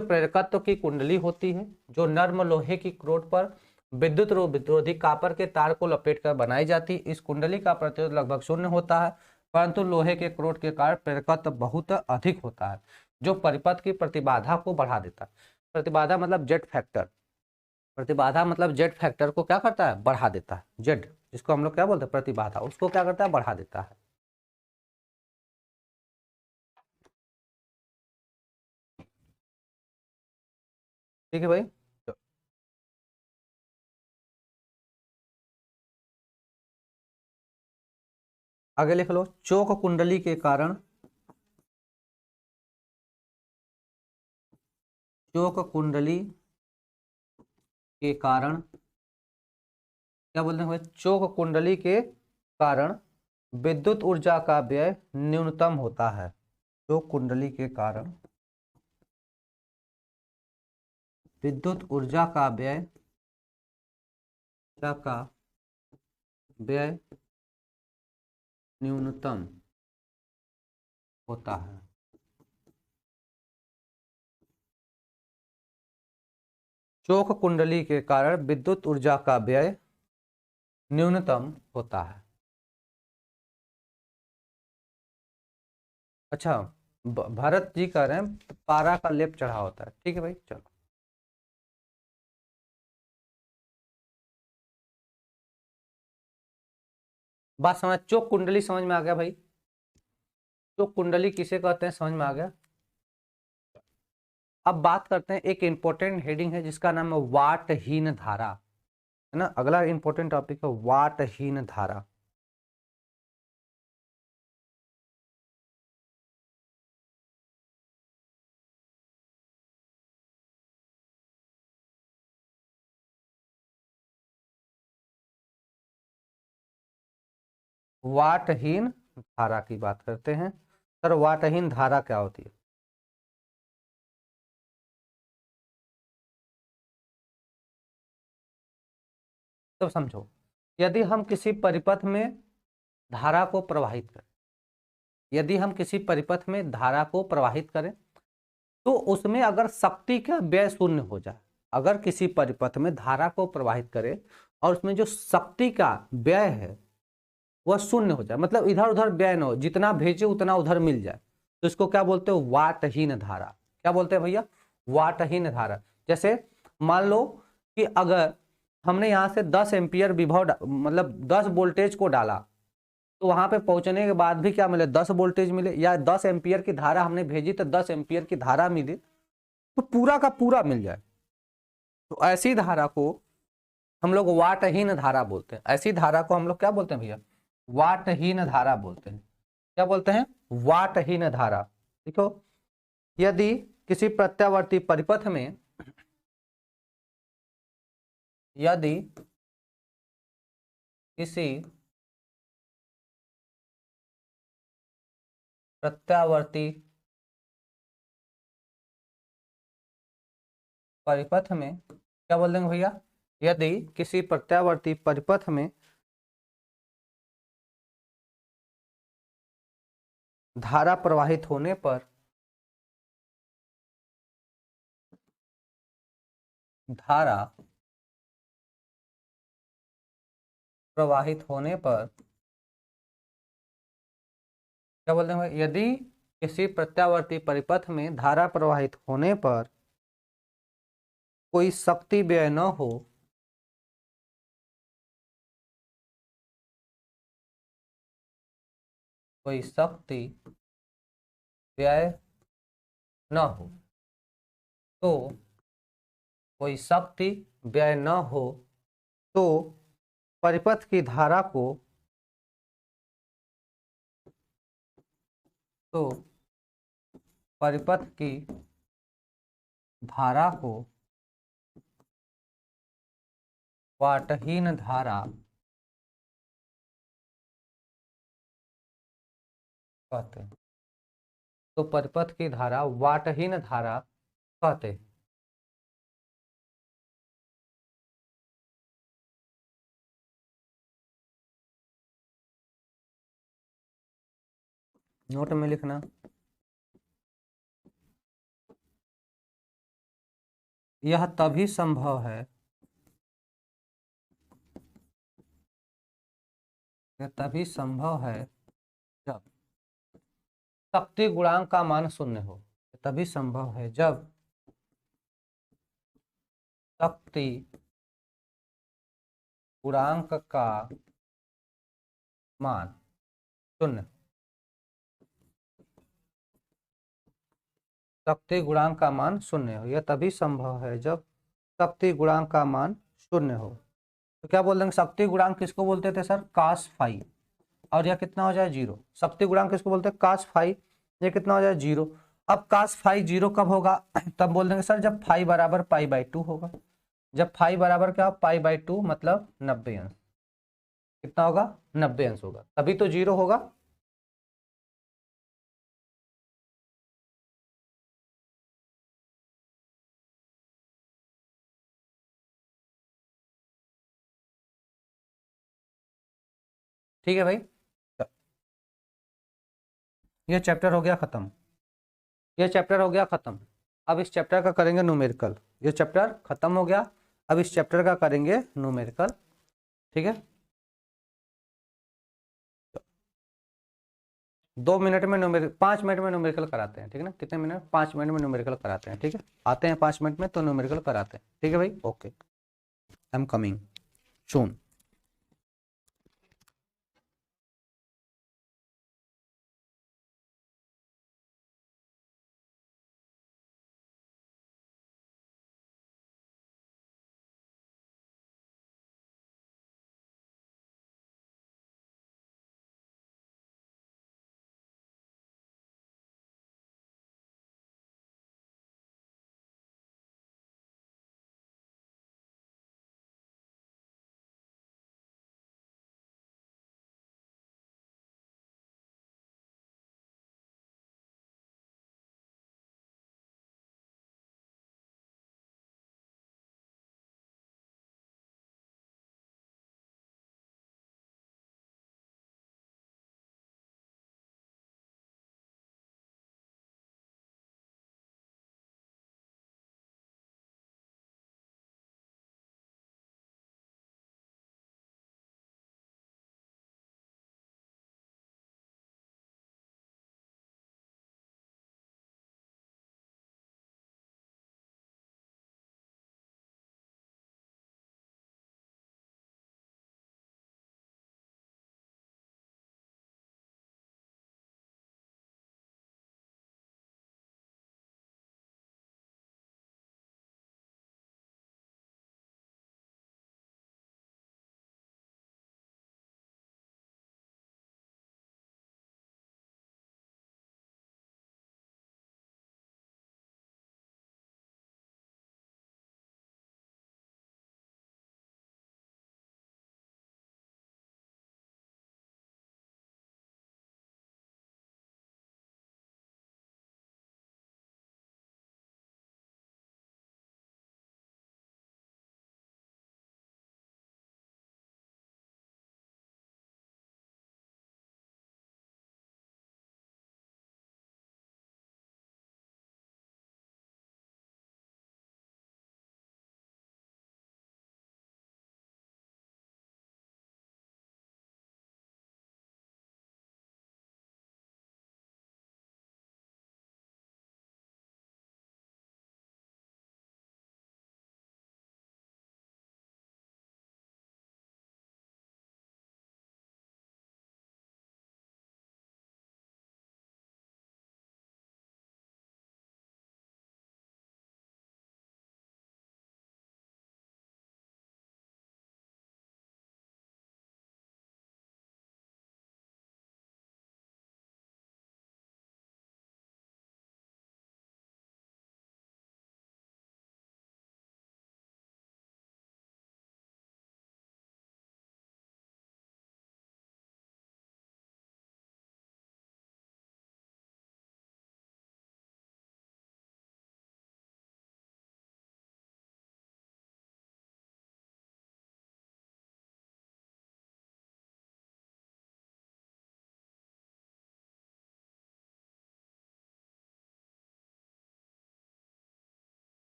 प्रेरकत्व की कुंडली होती है, जो नर्म लोहे की क्रोड पर विद्युत विरोधी कॉपर के तार को लपेटकर बनाई जाती। इस कुंडली का प्रतिरोध लगभग शून्य होता है, परंतु लोहे के क्रोट के कारण प्रेरकत्व बहुत अधिक होता है, जो परिपथ की प्रतिबाधा को बढ़ा देता है। प्रतिबाधा मतलब जेड फैक्टर, प्रतिबाधा मतलब जेड फैक्टर को क्या करता है, बढ़ा देता है। जेड जिसको हम लोग क्या बोलते हैं, प्रतिबाधा, उसको क्या करता है, बढ़ा देता है। ठीक है भाई। आगे लिख लो, चोक कुंडली के कारण, चोक कुंडली के कारण क्या बोलते हैं भाई, चोक कुंडली के कारण विद्युत ऊर्जा का व्यय न्यूनतम होता है। चोक कुंडली के कारण विद्युत ऊर्जा का व्यय, का व्यय न्यूनतम होता है। चोक कुंडली के कारण विद्युत ऊर्जा का व्यय न्यूनतम होता है। अच्छा, भरत जी कह रहे हैं पारा का लेप चढ़ा होता है। ठीक है भाई, चलो। बात समझ, चोक कुंडली समझ में आ गया भाई। चोक कुंडली किसे कहते हैं, समझ में आ गया। अब बात करते हैं, एक इंपॉर्टेंट हेडिंग है जिसका नाम है वाटहीन धारा, है ना। अगला इंपॉर्टेंट टॉपिक है वाटहीन धारा। वाटहीन धारा की बात करते हैं। सर वाटहीन धारा क्या होती है? तो समझो, यदि हम किसी परिपथ में धारा को प्रवाहित करें, यदि हम किसी परिपथ में धारा को प्रवाहित करें, तो उसमें अगर शक्ति का व्यय शून्य हो जाए, अगर किसी परिपथ में धारा को प्रवाहित करें और उसमें जो शक्ति का व्यय है वह शून्य हो जाए, मतलब इधर उधर व्यय न हो, जितना भेजे उतना उधर मिल जाए, तो इसको क्या बोलते हो, वाटहीन धारा। क्या बोलते हैं भैया, वाटहीन धारा। जैसे मान लो कि अगर हमने यहाँ से 10 एम्पियर विभव मतलब 10 वोल्टेज को डाला, तो वहां पे पहुंचने के बाद भी क्या मिले, 10 वोल्टेज मिले, या 10 एम्पियर की धारा हमने भेजी तो 10 एम्पियर की धारा मिली, तो पूरा का पूरा मिल जाए, तो ऐसी धारा को हम लोग वाटहीन धारा बोलते हैं। ऐसी धारा को हम लोग क्या बोलते हैं भैया, वाटहीन धारा बोलते हैं। क्या बोलते हैं, वाटहीन धारा। देखो, यदि किसी प्रत्यावर्ती परिपथ में, यदि किसी प्रत्यावर्ती परिपथ में, क्या बोल देंगे भैया, यदि किसी प्रत्यावर्ती परिपथ में धारा प्रवाहित होने पर, धारा प्रवाहित होने पर क्या बोलते हैं भाई, यदि किसी प्रत्यावर्ती परिपथ में धारा प्रवाहित होने पर कोई शक्ति व्यय न हो, कोई शक्ति व्यय न हो, तो कोई शक्ति व्यय न हो तो परिपथ की धारा को, तो परिपथ की धारा को वाटहीन धारा कहते हैं। तो परिपथ की धारा वाटहीन धारा कहते हैं। नोट में लिखना, यह तभी संभव है, यह तभी संभव है जब शक्ति गुणांक का मान शून्य हो। तभी संभव है जब शक्ति गुणांक का मान शून्य, शक्ति गुणांक का मान शून्य हो। यह तभी संभव है जब शक्ति गुणांक का मान शून्य हो। तो क्या बोल देंगे, शक्ति गुणांक किसको बोलते थे सर, कास फाई, और यह कितना हो जाए, जीरो। शक्ति गुणांक किसको बोलते हैं, कास फाई, ये कितना हो जाए, जीरो। अब कास फाई जीरो कब होगा, तब बोल देंगे सर जब फाई बराबर पाई बाई टू होगा। जब फाई बराबर क्या, पाई बाई टू, मतलब 90 अंश। कितना होगा, 90 अंश होगा, तभी तो जीरो होगा। ठीक है भाई, ये चैप्टर हो गया खत्म, ये चैप्टर हो गया खत्म। अब इस चैप्टर का करेंगे न्यूमेरिकल। ये चैप्टर खत्म हो गया, अब इस चैप्टर का करेंगे न्यूमेरिकल। ठीक है, 2 मिनट में न्यूमेरिकल, 5 मिनट में न्यूमेरिकल कराते हैं। ठीक है ना, कितने मिनट, 5 मिनट में न्यूमेरिकल कराते हैं। ठीक है, आते हैं 5 मिनट में तो न्यूमेरिकल कराते हैं। ठीक है भाई, okay, I am coming soon.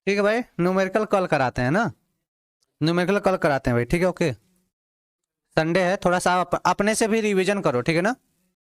ठीक है भाई, न्यूमेरिकल कल कराते हैं ना, न्यूमेरिकल कल कराते हैं भाई, ठीक है ओके। संडे है, थोड़ा सा अपने से भी रिवीजन करो, ठीक है ना।